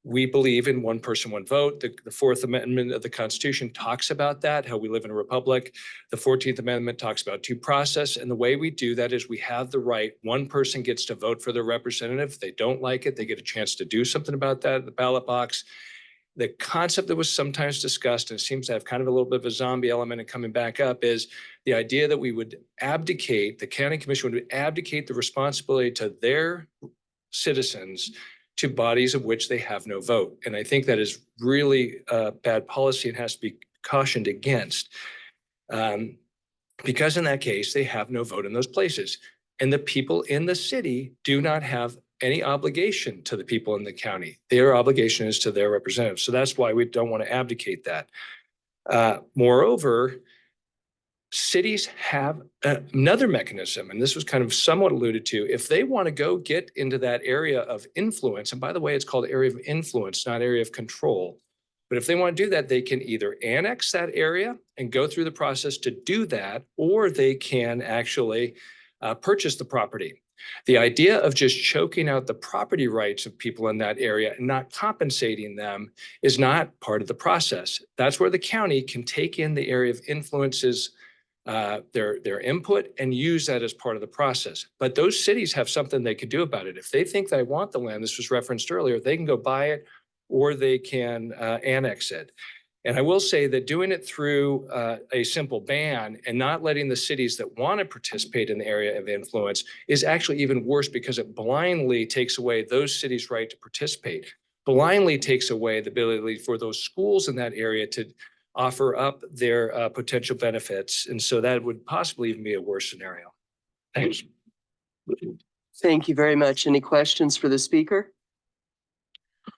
we believe in one person, one vote. The Fourth Amendment of the Constitution talks about that, how we live in a republic. The 14th Amendment talks about due process. And the way we do that is we have the right, one person gets to vote for their representative. If they don't like it, they get a chance to do something about that at the ballot box. The concept that was sometimes discussed, and it seems to have kind of a little bit of a zombie element and coming back up, is the idea that we would abdicate, the county commission would abdicate the responsibility to their citizens to bodies of which they have no vote. And I think that is really bad policy and has to be cautioned against. Because in that case, they have no vote in those places. And the people in the city do not have any obligation to the people in the county. Their obligation is to their representatives. So that's why we don't want to abdicate that. Moreover, cities have another mechanism, and this was kind of somewhat alluded to. If they want to go get into that area of influence, and by the way, it's called area of influence, not area of control. But if they want to do that, they can either annex that area and go through the process to do that, or they can actually purchase the property. The idea of just choking out the property rights of people in that area and not compensating them is not part of the process. That's where the county can take in the area of influences, their input, and use that as part of the process. But those cities have something they could do about it. If they think they want the land, this was referenced earlier, they can go buy it or they can annex it. And I will say that doing it through a simple ban and not letting the cities that want to participate in the area of influence is actually even worse, because it blindly takes away those cities' right to participate, blindly takes away the ability for those schools in that area to offer up their potential benefits. And so that would possibly even be a worse scenario. Thanks. Thank you very much. Any questions for the speaker?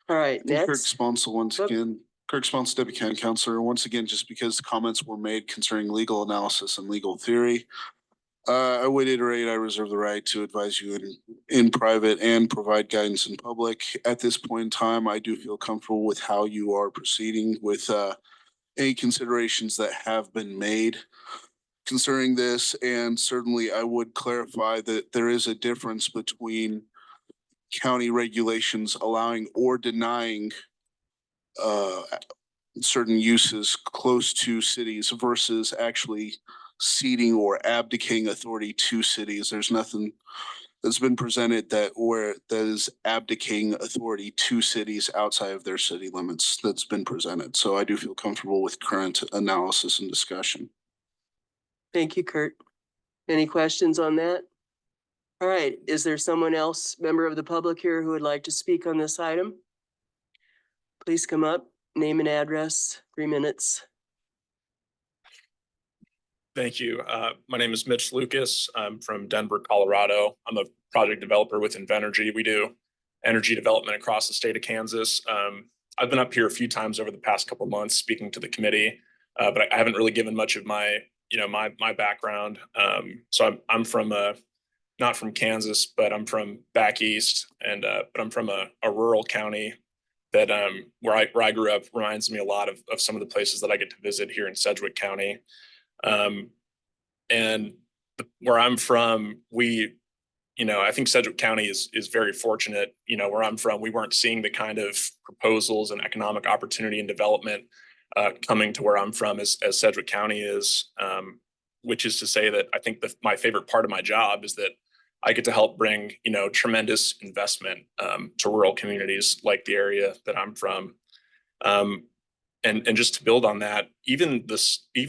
All right, Kirk next. Sponsel once Whoop. again. Kirk Sponsel, Deputy County Councilor. Once again, just because the comments were made concerning legal analysis and legal theory, I would iterate, I reserve the right to advise you in private and provide guidance in public. At this point in time, I do feel comfortable with how you are proceeding with any considerations that have been made concerning this. And certainly I would clarify that there is a difference between county regulations allowing or denying certain uses close to cities versus actually ceding or abdicating authority to cities. There's nothing that's been presented that is abdicating authority to cities outside of their city limits that's been presented. So I do feel comfortable with current analysis and discussion. Thank you, Kurt. Any questions on that? All right, is there someone else, member of the public here, who would like to speak on this item? Please come up, name and address, 3 minutes. Thank you. My name is Mitch Lucas. I'm from Denver, Colorado. I'm a project developer with Invenergy. We do energy development across the state of Kansas. I've been up here a few times over the past couple of months speaking to the committee, but I haven't really given much of my background. So I'm from not from Kansas, but I'm from back east, and but I'm from a rural county that where I grew up reminds me a lot of some of the places that I get to visit here in Sedgwick County. And where I'm from, I think Sedgwick County is very fortunate. Where I'm from, we weren't seeing the kind of proposals and economic opportunity and development coming to where I'm from as Sedgwick County is, which is to say that I think my favorite part of my job is that I get to help bring, tremendous investment to rural communities like the area that I'm from. And just to build on that, even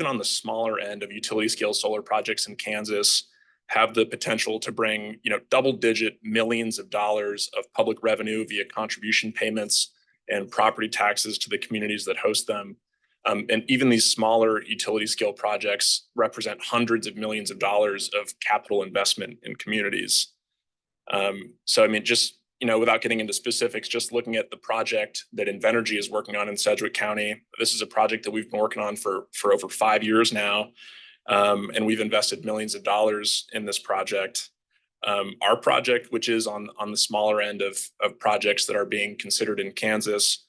on the smaller end of utility scale solar projects in Kansas have the potential to bring, double-digit millions of dollars of public revenue via contribution payments and property taxes to the communities that host them. And even these smaller utility scale projects represent hundreds of millions of dollars of capital investment in communities. So, I mean, just without getting into specifics, just looking at the project that Invenergy is working on in Sedgwick County, this is a project that we've been working on for over 5 years now. And we've invested millions of dollars in this project. Our project, which is on the smaller end of projects that are being considered in Kansas,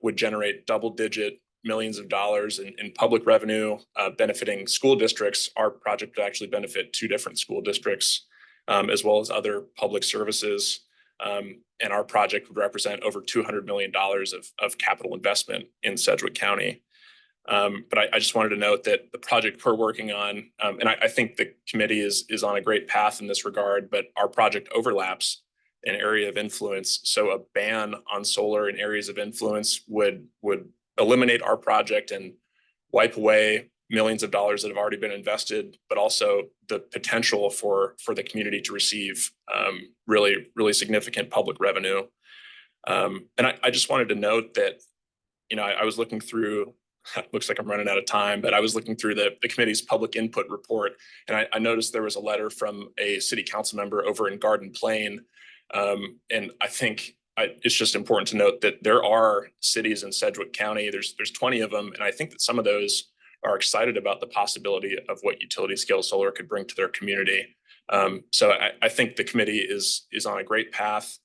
would generate double-digit millions of dollars in public revenue, benefiting school districts. Our project would actually benefit 2 different school districts, as well as other public services. And our project would represent over $200 million of capital investment in Sedgwick County. But I just wanted to note that the project we're working on, and I think the committee is on a great path in this regard, but our project overlaps an area of influence. So a ban on solar in areas of influence would eliminate our project and wipe away millions of dollars that have already been invested, but also the potential for the community to receive really, really significant public revenue. And I just wanted to note that, I was looking through, looks like I'm running out of time, but I was looking through the committee's public input report, and I noticed there was a letter from a city council member over in Garden Plain. And I think it's just important to note that there are cities in Sedgwick County, there's 20 of them, and I think that some of those are excited about the possibility of what utility scale solar could bring to their community. So I think the committee is on a great path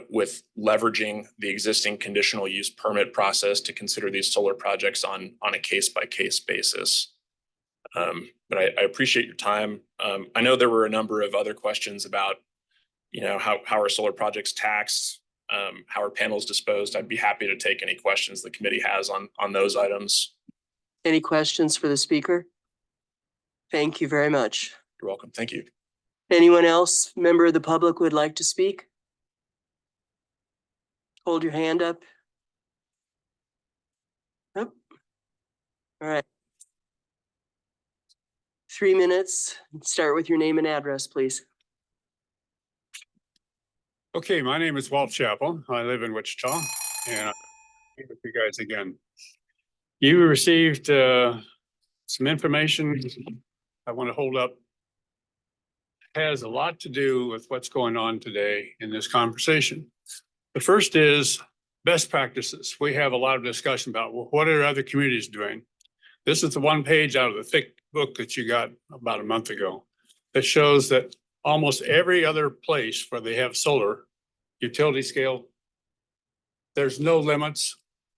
with leveraging the existing conditional use permit process to consider these solar projects on a case-by-case basis. But I appreciate your time. I know there were a number of other questions about, how are solar projects taxed, how are panels disposed. I'd be happy to take any questions the committee has on those items. Any questions for the speaker? Thank you very much. You're welcome. Thank you. Anyone else, member of the public, would like to speak? Hold your hand up. Yep. All right. 3 minutes. Start with your name and address, please. Okay, my name is Walt Chappell. I live in Wichita, and I'm here with you guys again. You received some information I want to hold up. It has a lot to do with what's going on today in this conversation. The first is best practices. We have a lot of discussion about, well, what are other communities doing? This is the one page out of the thick book that you got about a month ago. that shows that almost every other place where they have solar, utility scale, there's no limits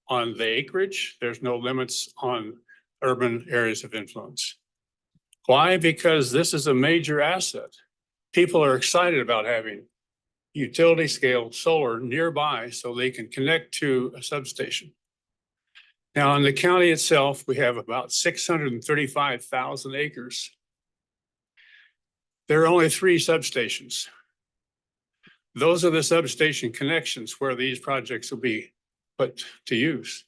on the acreage. There's no limits on urban areas of influence. Why? Because this is a major asset. People are excited about having utility scale solar nearby so they can connect to a substation. Now, in the county itself, we have about 635,000 acres. There are only 3 substations. Those are the substation connections where these projects will be put to use.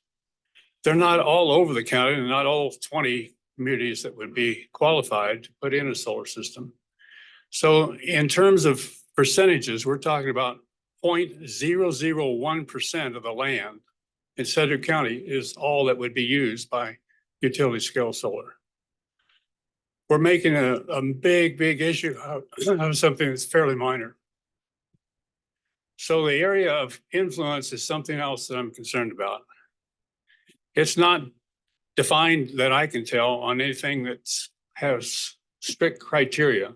They're not all over the county and not all 20 communities that would be qualified to put in a solar system. So in terms of percentages, we're talking about 0.001% of the land in Sedgwick County is all that would be used by utility scale solar. We're making a big issue of something that's fairly minor. So the area of influence is something else that I'm concerned about. It's not defined that I can tell on anything that has strict criteria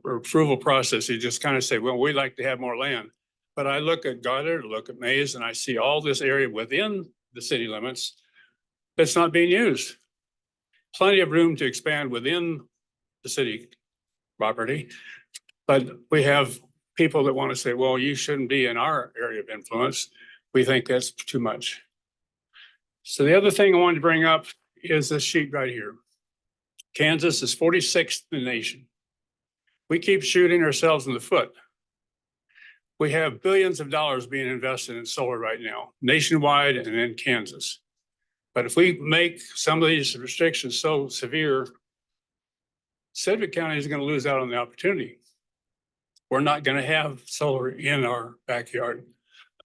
or approval process. You just kind of say, well, we'd like to have more land. But I look at Goddard, look at Mays, and I see all this area within the city limits that's not being used. Plenty of room to expand within the city property. But we have people that want to say, well, you shouldn't be in our area of influence. We think that's too much. So the other thing I wanted to bring up is this sheet right here. Kansas is 46th in the nation. We keep shooting ourselves in the foot. We have billions of dollars being invested in solar right now, nationwide and in Kansas. But if we make some of these restrictions so severe, Sedgwick County is going to lose out on the opportunity. We're not going to have solar in our backyard.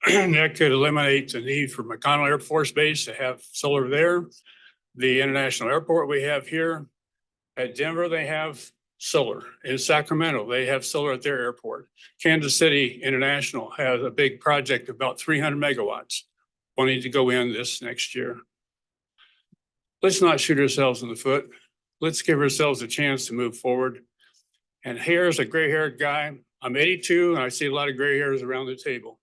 That could eliminate the need for McConnell Air Force Base to have solar there. The international airport we have here. At Denver, they have solar. In Sacramento, they have solar at their airport. Kansas City International has a big project, about 300 megawatts, wanting to go in this next year. Let's not shoot ourselves in the foot. Let's give ourselves a chance to move forward. And here's a gray-haired guy. I'm 82, and I see a lot of gray hairs around the table.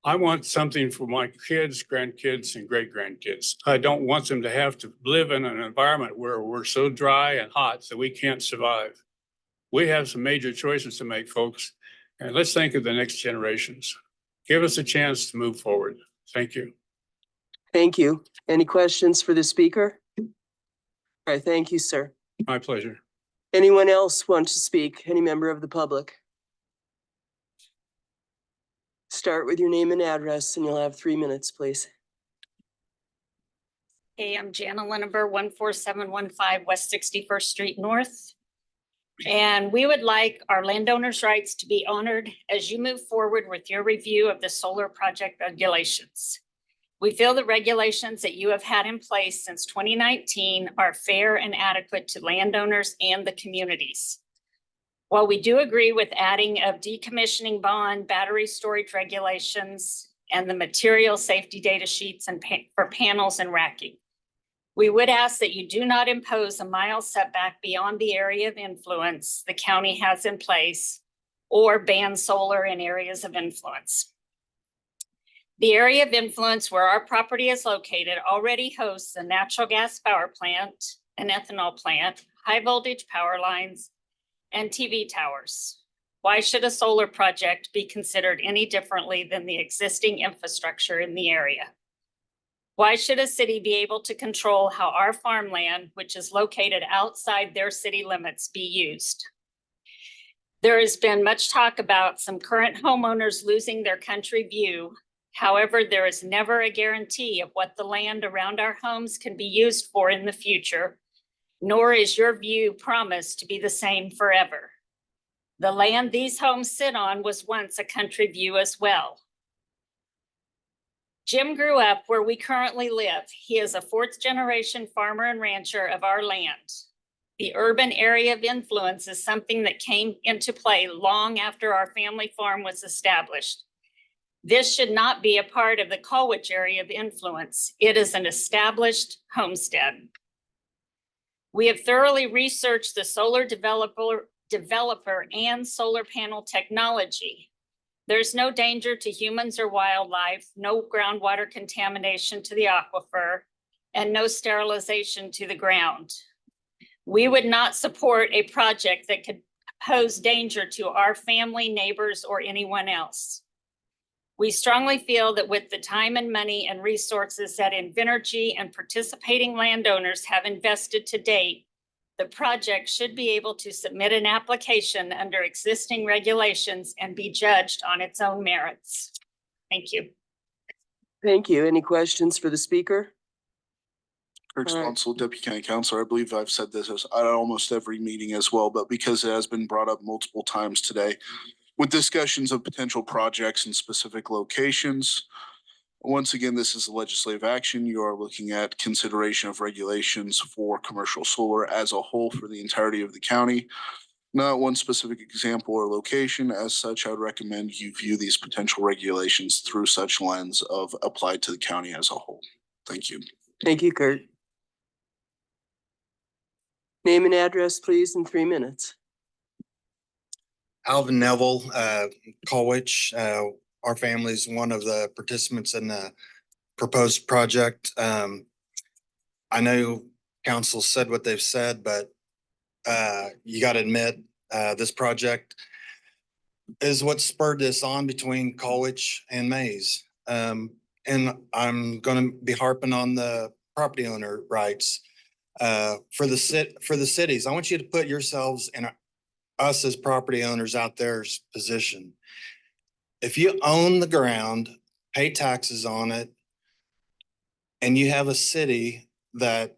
I want something for my kids, grandkids, and great-grandkids. I don't want them to have to live in an environment where we're so dry and hot that we can't survive. We have some major choices to make, folks, and let's think of the next generations. Give us a chance to move forward. Thank you. Thank you. Any questions for the speaker? All right, thank you, sir. My pleasure. Anyone else want to speak? Any member of the public? Start with your name and address and you'll have 3 minutes, please. Hey, I'm Jana Lineber, 14715 West 61st Street North. And we would like our landowners' rights to be honored as you move forward with your review of the solar project regulations. We feel the regulations that you have had in place since 2019 are fair and adequate to landowners and the communities. While we do agree with adding of decommissioning bond, battery storage regulations, and the material safety data sheets and for panels and racking, we would ask that you do not impose a mile setback beyond the area of influence the county has in place or ban solar in areas of influence. The area of influence where our property is located already hosts a natural gas power plant, an ethanol plant, high voltage power lines, and TV towers. Why should a solar project be considered any differently than the existing infrastructure in the area? Why should a city be able to control how our farmland, which is located outside their city limits, be used? There has been much talk about some current homeowners losing their country view. However, there is never a guarantee of what the land around our homes can be used for in the future, nor is your view promised to be the same forever. The land these homes sit on was once a country view as well. Jim grew up where we currently live. He is a 4th generation farmer and rancher of our land. The urban area of influence is something that came into play long after our family farm was established. This should not be a part of the Colwich area of influence. It is an established homestead. We have thoroughly researched the solar developer, and solar panel technology. There's no danger to humans or wildlife, no groundwater contamination to the aquifer, and no sterilization to the ground. We would not support a project that could pose danger to our family, neighbors, or anyone else. We strongly feel that with the time and money and resources that Invenergy and participating landowners have invested to date, the project should be able to submit an application under existing regulations and be judged on its own merits. Thank you. Thank you. Any questions for the speaker? Kirk All right. Sponsel, Deputy County Councilor. I believe I've said this at almost every meeting as well, but because it has been brought up multiple times today with discussions of potential projects in specific locations. Once again, this is a legislative action. You are looking at consideration of regulations for commercial solar as a whole for the entirety of the county, not one specific example or location. As such, I would recommend you view these potential regulations through such lens of applied to the county as a whole. Thank you. Thank you, Kurt. Name and address, please, in 3 minutes. Alvin Neville, Colwich. Our family is one of the participants in the proposed project. I know council said what they've said, but you got to admit, this project is what spurred this on between Colwich and Mays. And I'm going to be harping on the property owner rights. For the cities, I want you to put yourselves in us as property owners out there's position. If you own the ground, pay taxes on it, and you have a city that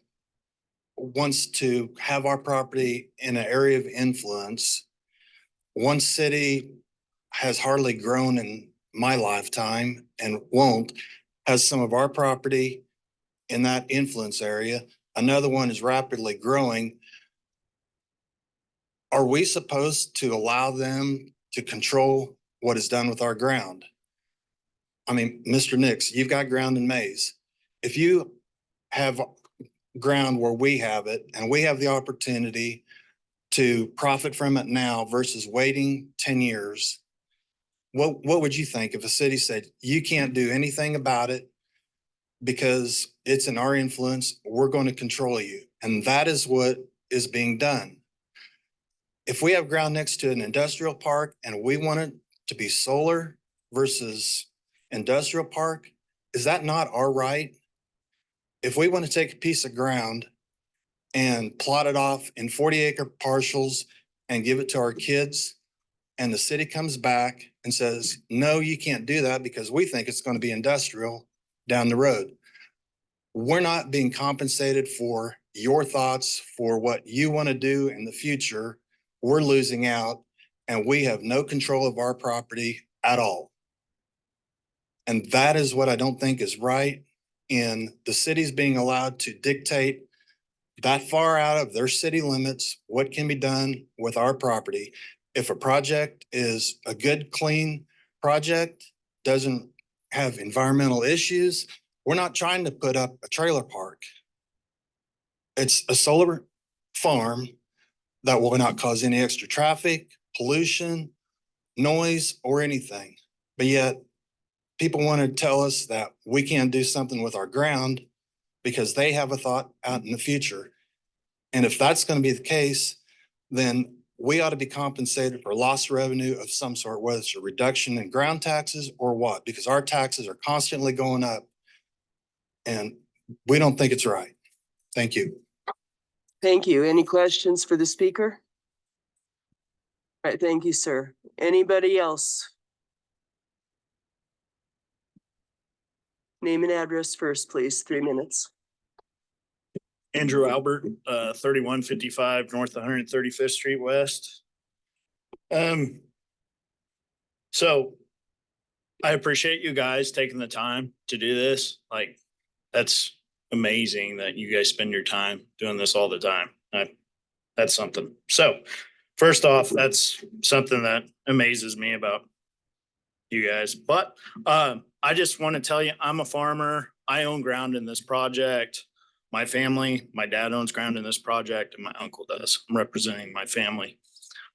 wants to have our property in an area of influence, one city has hardly grown in my lifetime and won't, has some of our property in that influence area. Another one is rapidly growing. Are we supposed to allow them to control what is done with our ground? I mean, Mr. Nix, you've got ground in Mays. If you have ground where we have it and we have the opportunity to profit from it now versus waiting 10 years, what would you think if a city said, you can't do anything about it because it's in our influence, we're going to control you? And that is what is being done. If we have ground next to an industrial park and we want it to be solar versus industrial park, is that not our right? If we want to take a piece of ground and plot it off in 40-acre parcels and give it to our kids, and the city comes back and says, no, you can't do that because we think it's going to be industrial down the road. We're not being compensated for your thoughts for what you want to do in the future. We're losing out and we have no control of our property at all. And that is what I don't think is right in the cities being allowed to dictate that far out of their city limits what can be done with our property. If a project is a good, clean project, doesn't have environmental issues, we're not trying to put up a trailer park. It's a solar farm that will not cause any extra traffic, pollution, noise, or anything. But yet people want to tell us that we can't do something with our ground because they have a thought out in the future. And if that's going to be the case, then we ought to be compensated for lost revenue of some sort, whether it's a reduction in ground taxes or what, because our taxes are constantly going up and we don't think it's right. Thank you. Thank you. Any questions for the speaker? All right, thank you, sir. Anybody else? Name and address first, please. 3 minutes. Andrew Albert, 3155 North 135th Street West. So I appreciate you guys taking the time to do this. Like, that's amazing that you guys spend your time doing this all the time. That's something. So first off, that's something that amazes me about you guys. But I just want to tell you, I'm a farmer. I own ground in this project. My family, my dad owns ground in this project and my uncle does. I'm representing my family.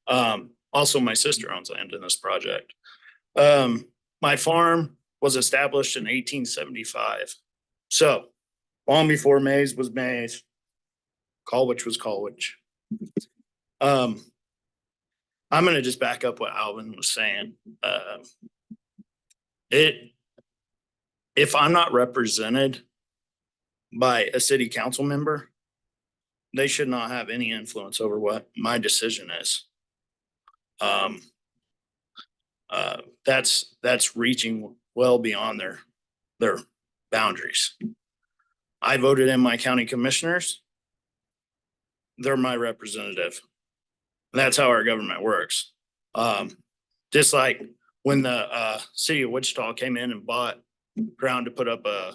Also, my sister owns land in this project. My farm was established in 1875. So long before maize was maize, Colwich was Colwich. I'm gonna just back up what Alvin was saying. If I'm not represented by a city council member, they should not have any influence over what my decision is. That's reaching well beyond their boundaries. I voted in my county commissioners. They're my representative. And that's how our government works. Just like when the city of Wichita came in and bought ground to put up a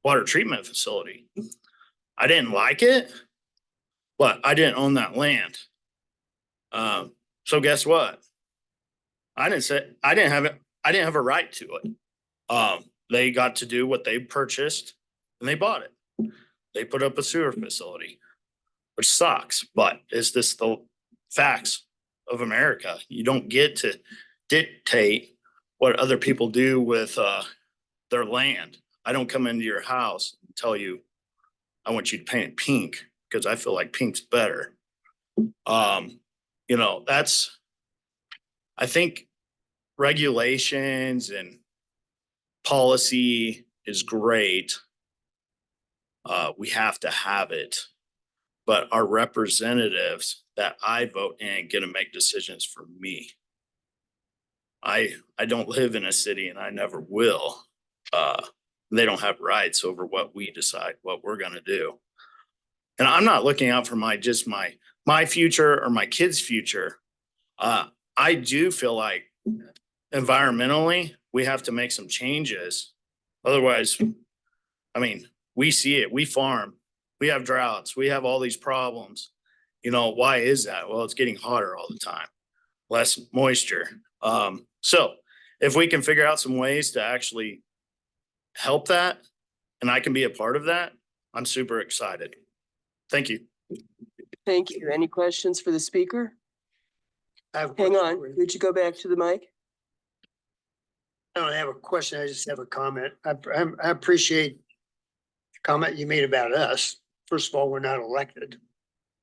water treatment facility. I didn't like it, but I didn't own that land. So guess what? I didn't have a right to it. They got to do what they purchased and they bought it. They put up a sewer facility, which sucks, but is this the facts of America? You don't get to dictate what other people do with their land. I don't come into your house and tell you I want you to paint it pink because I feel like pink's better. I think regulations and policy is great. We have to have it, but our representatives that I vote in get to make decisions for me. I don't live in a city and I never will. They don't have rights over what we decide, what we're gonna do. And I'm not looking out for my future or my kids' future. I do feel like environmentally, we have to make some changes. Otherwise, I mean, we see it, we farm, we have droughts, we have all these problems. Why is that? Well, it's getting hotter all the time, less moisture. So if we can figure out some ways to actually help that, and I can be a part of that, I'm super excited. Thank you. Thank you. Any questions for the speaker? I have a Hang question on, for you. could you go back to the mic? I don't have a question. I just have a comment. I appreciate the comment you made about us. First of all, we're not elected.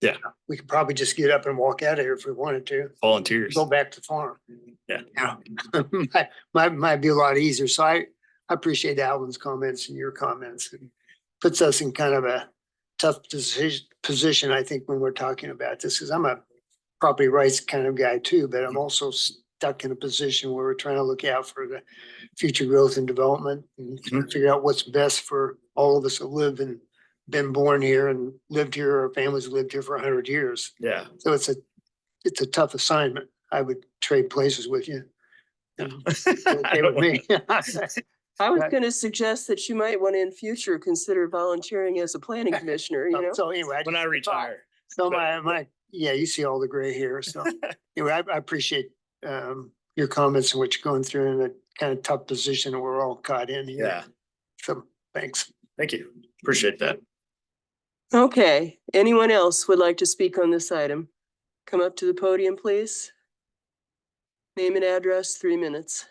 Yeah. We could probably just get up and walk out of here if we wanted to. Volunteers. Go back to farm. Yeah. Might be a lot easier. So I appreciate Alvin's comments and your comments. It puts us in kind of a tough position, I think, when we're talking about this, because I'm a property rights kind of guy too, but I'm also stuck in a position where we're trying to look out for the future growth and development and figure out what's best for all of us that live and been born here and lived here, or families lived here for 100 years. Yeah. So it's a tough assignment. I would trade places with you. Okay with me. I was gonna suggest that you might want to in future consider volunteering as a planning commissioner, So anyway. When I retire. So yeah, you see all the gray hair. So anyway, I appreciate your comments and what you're going through in a kind of tough position that we're all caught in here. Yeah. So thanks. Thank you. Appreciate that. Okay, anyone else would like to speak on this item? Come up to the podium, please. Name and address, 3 minutes.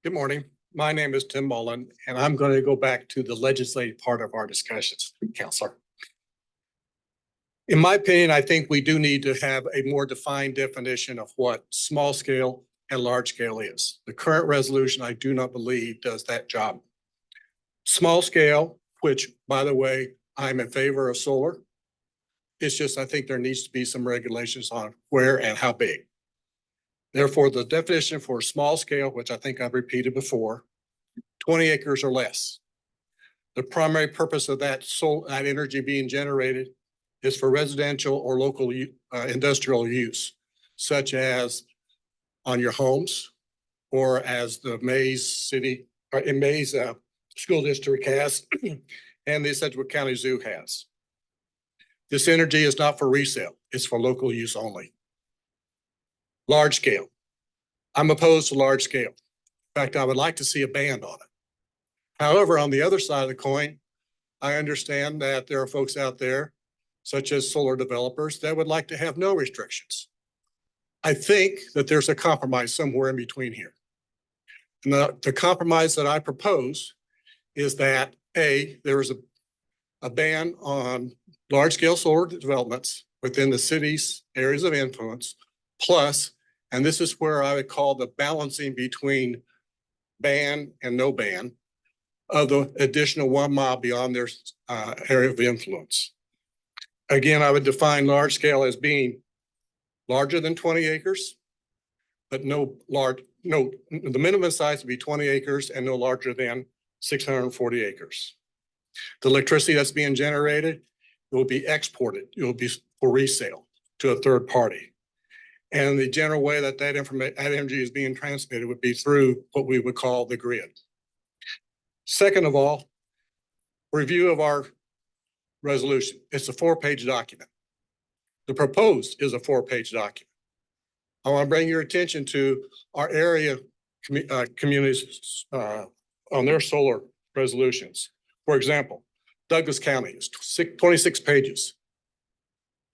Good morning. My name is Tim Mullen, and I'm going to go back to the legislative part of our discussions, Counselor. In my opinion, I think we do need to have a more defined definition of what small scale and large scale is. The current resolution, I do not believe, does that job. Small scale, which, by the way, I'm in favor of solar. It's just, I think there needs to be some regulations on where and how big. Therefore, the definition for small scale, which I think I've repeated before, 20 acres or less. The primary purpose of that energy being generated is for residential or local industrial use, such as on your homes, or as the Mays School District has, and the Sedgwick County Zoo has. This energy is not for resale, it's for local use only. Large scale. I'm opposed to large scale. In fact, I would like to see a ban on it. However, on the other side of the coin, I understand that there are folks out there such as solar developers that would like to have no restrictions. I think that there's a compromise somewhere in between here. And the compromise that I propose is that there is a ban on large-scale solar developments within the city's areas of influence, plus, and this is where I would call the balancing between ban and no ban of the additional 1 mile beyond their area of influence. Again, I would define large scale as being larger than 20 acres, but the minimum size would be 20 acres and no larger than 640 acres. The electricity that's being generated will be exported. It will be for resale to a third party. And the general way that that energy is being transmitted would be through what we would call the grid. Second of all, review of our resolution. It's a 4-page document. The proposed is a 4-page document. I want to bring your attention to our area communities on their solar resolutions. For example, Douglas County is 26 pages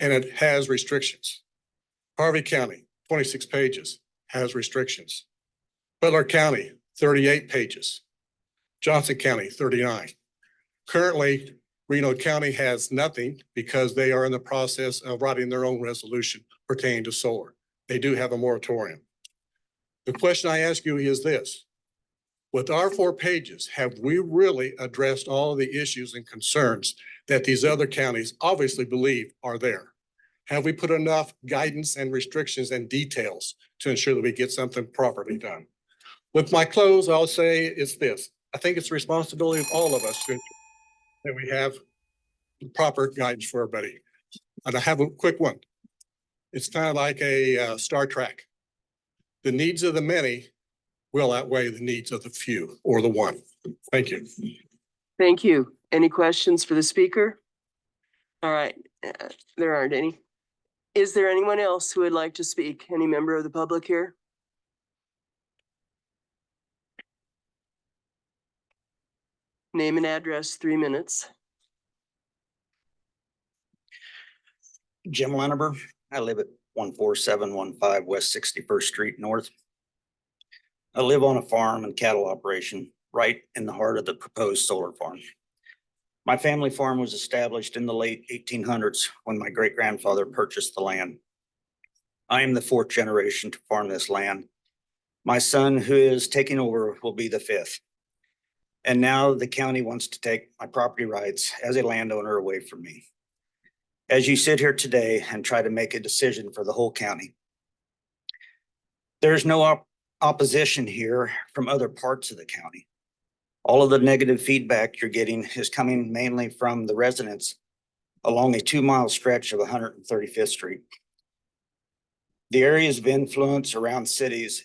and it has restrictions. Harvey County, 26 pages, has restrictions. Butler County, 38 pages. Johnson County, 39. Currently, Reno County has nothing because they are in the process of writing their own resolution pertaining to solar. They do have a moratorium. The question I ask you is this: with our 4 pages, have we really addressed all of the issues and concerns that these other counties obviously believe are there? Have we put enough guidance and restrictions and details to ensure that we get something properly done? With my close, I'll say it's this: I think it's the responsibility of all of us to that we have proper guidance for everybody. And I have a quick one. It's kind of like a Star Trek. The needs of the many will outweigh the needs of the few or the one. Thank you. Thank you. Any questions for the speaker? All right, there aren't any. Is there anyone else who would like to speak? Any member of the public here? Name and address, 3 minutes. Jim Leneber. I live at 14715 West 61st Street North. I live on a farm and cattle operation right in the heart of the proposed solar farm. My family farm was established in the late 1800s when my great-grandfather purchased the land. I am the 4th generation to farm this land. My son, who is taking over, will be the 5th. And now the county wants to take my property rights as a landowner away from me. As you sit here today and try to make a decision for the whole county, there's no opposition here from other parts of the county. All of the negative feedback you're getting is coming mainly from the residents along a 2-mile stretch of 135th Street. The areas of influence around cities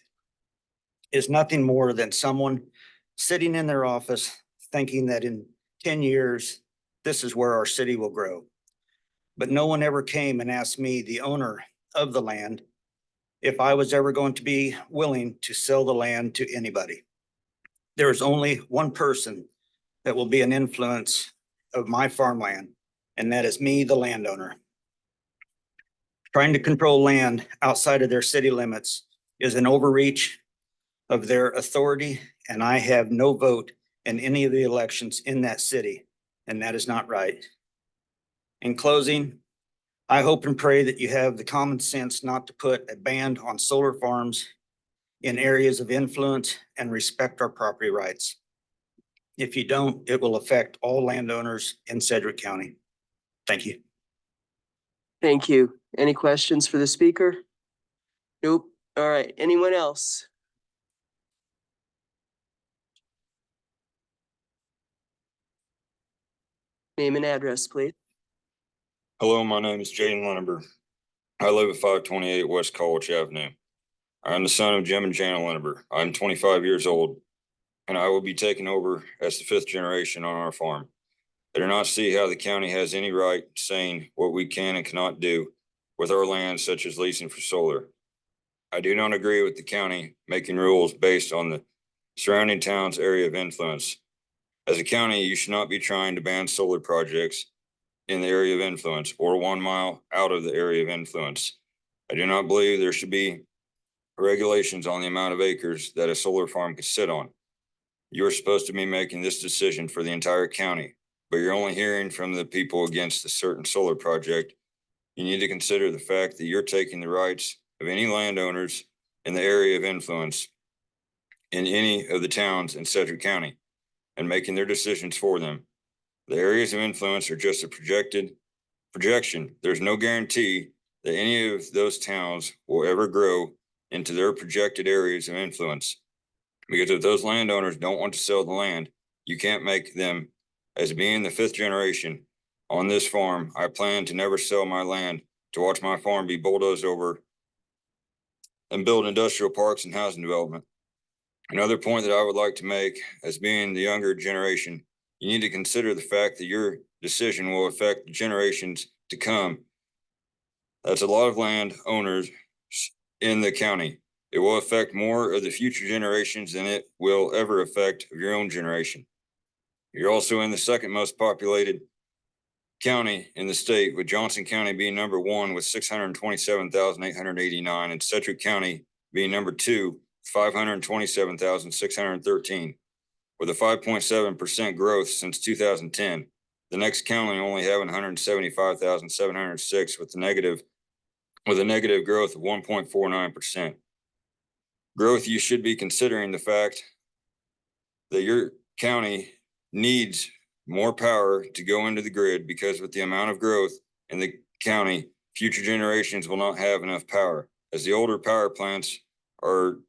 is nothing more than someone sitting in their office thinking that in 10 years, this is where our city will grow. But no one ever came and asked me, the owner of the land, if I was ever going to be willing to sell the land to anybody. There is only one person that will be an influence of my farmland, and that is me, the landowner. Trying to control land outside of their city limits is an overreach of their authority, and I have no vote in any of the elections in that city, and that is not right. In closing, I hope and pray that you have the common sense not to put a ban on solar farms in areas of influence and respect our property rights. If you don't, it will affect all landowners in Sedgwick County. Thank you. Thank you. Any questions for the speaker? Nope. All right. Anyone else? Name and address, please. Hello, my name is Jaden Leneber. I live at 528 West College Avenue. I am the son of Jim and Jana Leneber. I'm 25 years old, and I will be taking over as the 5th generation on our farm. I do not see how the county has any right saying what we can and cannot do with our land, such as leasing for solar. I do not agree with the county making rules based on the surrounding town's area of influence. As a county, you should not be trying to ban solar projects in the area of influence or 1 mile out of the area of influence. I do not believe there should be regulations on the amount of acres that a solar farm could sit on. You're supposed to be making this decision for the entire county, but you're only hearing from the people against a certain solar project. You need to consider the fact that you're taking the rights of any landowners in the area of influence in any of the towns in Sedgwick County and making their decisions for them. The areas of influence are just a projection. There's no guarantee that any of those towns will ever grow into their projected areas of influence. Because if those landowners don't want to sell the land, you can't make them. As being the 5th generation on this farm, I plan to never sell my land to watch my farm be bulldozed over and build industrial parks and housing development. Another point that I would like to make, as being the younger generation, you need to consider the fact that your decision will affect generations to come. That's a lot of land owners in the county. It will affect more of the future generations than it will ever affect your own generation. You're also in the 2nd most populated county in the state, with Johnson County being number 1 with 627,889 and Sedgwick County being number 2, 527,613, with a 5.7% growth since 2010. The next county only having 175,706 with a negative growth of 1.49%. Growth, you should be considering the fact that your county needs more power to go into the grid, because with the amount of growth in the county, future generations will not have enough power. As the older power plants are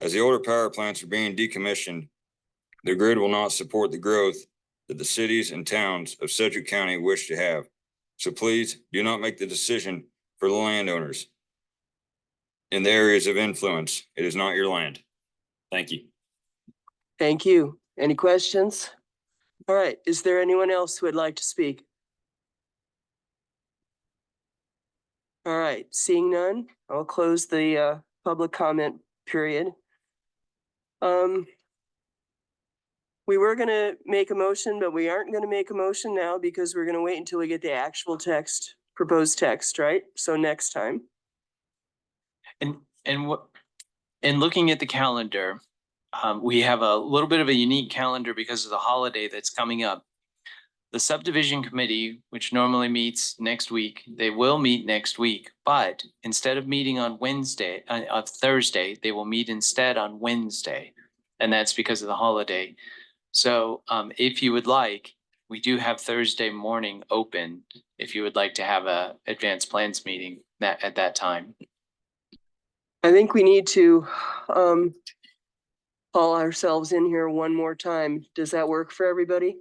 being decommissioned, the grid will not support the growth that the cities and towns of Sedgwick County wish to have. So please do not make the decision for the landowners in the areas of influence. It is not your land. Thank you. Thank you. Any questions? All right, is there anyone else who would like to speak? All right, seeing none, I'll close the public comment period. We were gonna make a motion, but we aren't gonna make a motion now because we're gonna wait until we get the actual text, proposed text, right? So next time. And looking at the calendar, we have a little bit of a unique calendar because of the holiday that's coming up. The subdivision committee, which normally meets next week, they will meet next week, but instead of meeting on Thursday, they will meet instead on Wednesday. And that's because of the holiday. So if you would like, we do have Thursday morning open if you would like to have a advanced plans meeting at that time. I think we need to haul ourselves in here one more time. Does that work for everybody?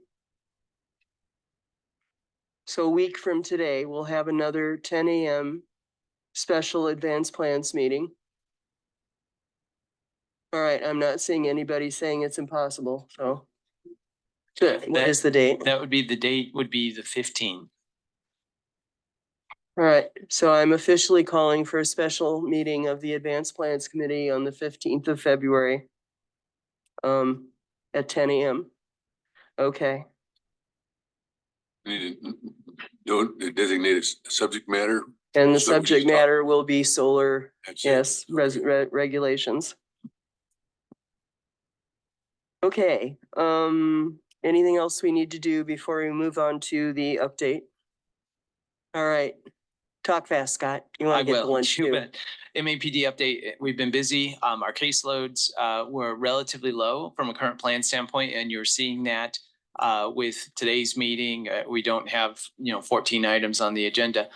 So a week from today, we'll have another 10 a.m. special advanced plans meeting. All right, I'm not seeing anybody saying it's impossible, so. What is the date? That would be, the date would be the 15th. All right, so I'm officially calling for a special meeting of the Advanced Plans Committee on the 15th of February. At 10 a.m. Okay. Need to designate a subject matter. And the So we subject just talk- matter will be solar, That's it. yes, regulations. Okay, anything else we need to do before we move on to the update? All right, talk fast, Scott. You I want to get the will. lunch You too? bet. MAPD update, we've been busy. Our caseloads were relatively low from a current plan standpoint, and you're seeing that with today's meeting. We don't have, 14 items on the agenda.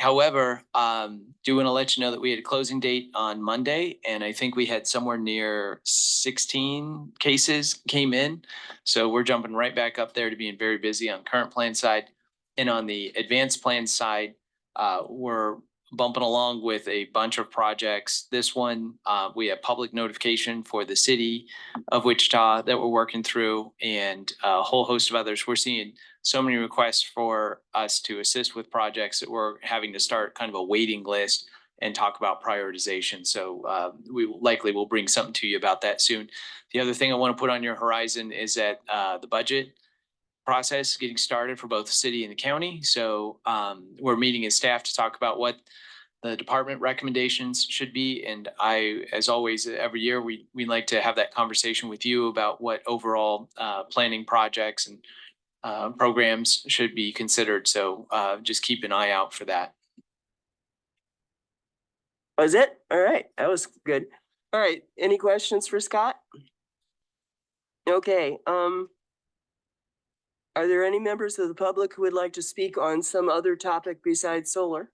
However, do want to let you know that we had a closing date on Monday, and I think we had somewhere near 16 cases came in. So we're jumping right back up there to being very busy on current plan side. And on the advanced plan side, we're bumping along with a bunch of projects. This one, we have public notification for the city of Wichita that we're working through, and a whole host of others. We're seeing so many requests for us to assist with projects that we're having to start kind of a waiting list and talk about prioritization. So we likely will bring something to you about that soon. The other thing I want to put on your horizon is that the budget process getting started for both the city and the county. So we're meeting as staff to talk about what the department recommendations should be. And I, as always, every year, we like to have that conversation with you about what overall planning projects and programs should be considered. So just keep an eye out for that. Was it? All right, that was good. All right, any questions for Scott? Okay, are there any members of the public who would like to speak on some other topic besides solar?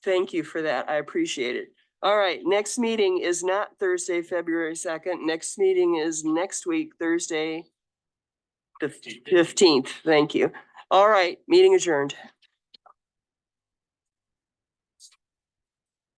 Thank you for that. I appreciate it. All right, next meeting is not Thursday, February 2nd. Next meeting is next week, Thursday, the 15th. Thank you. All right, meeting adjourned.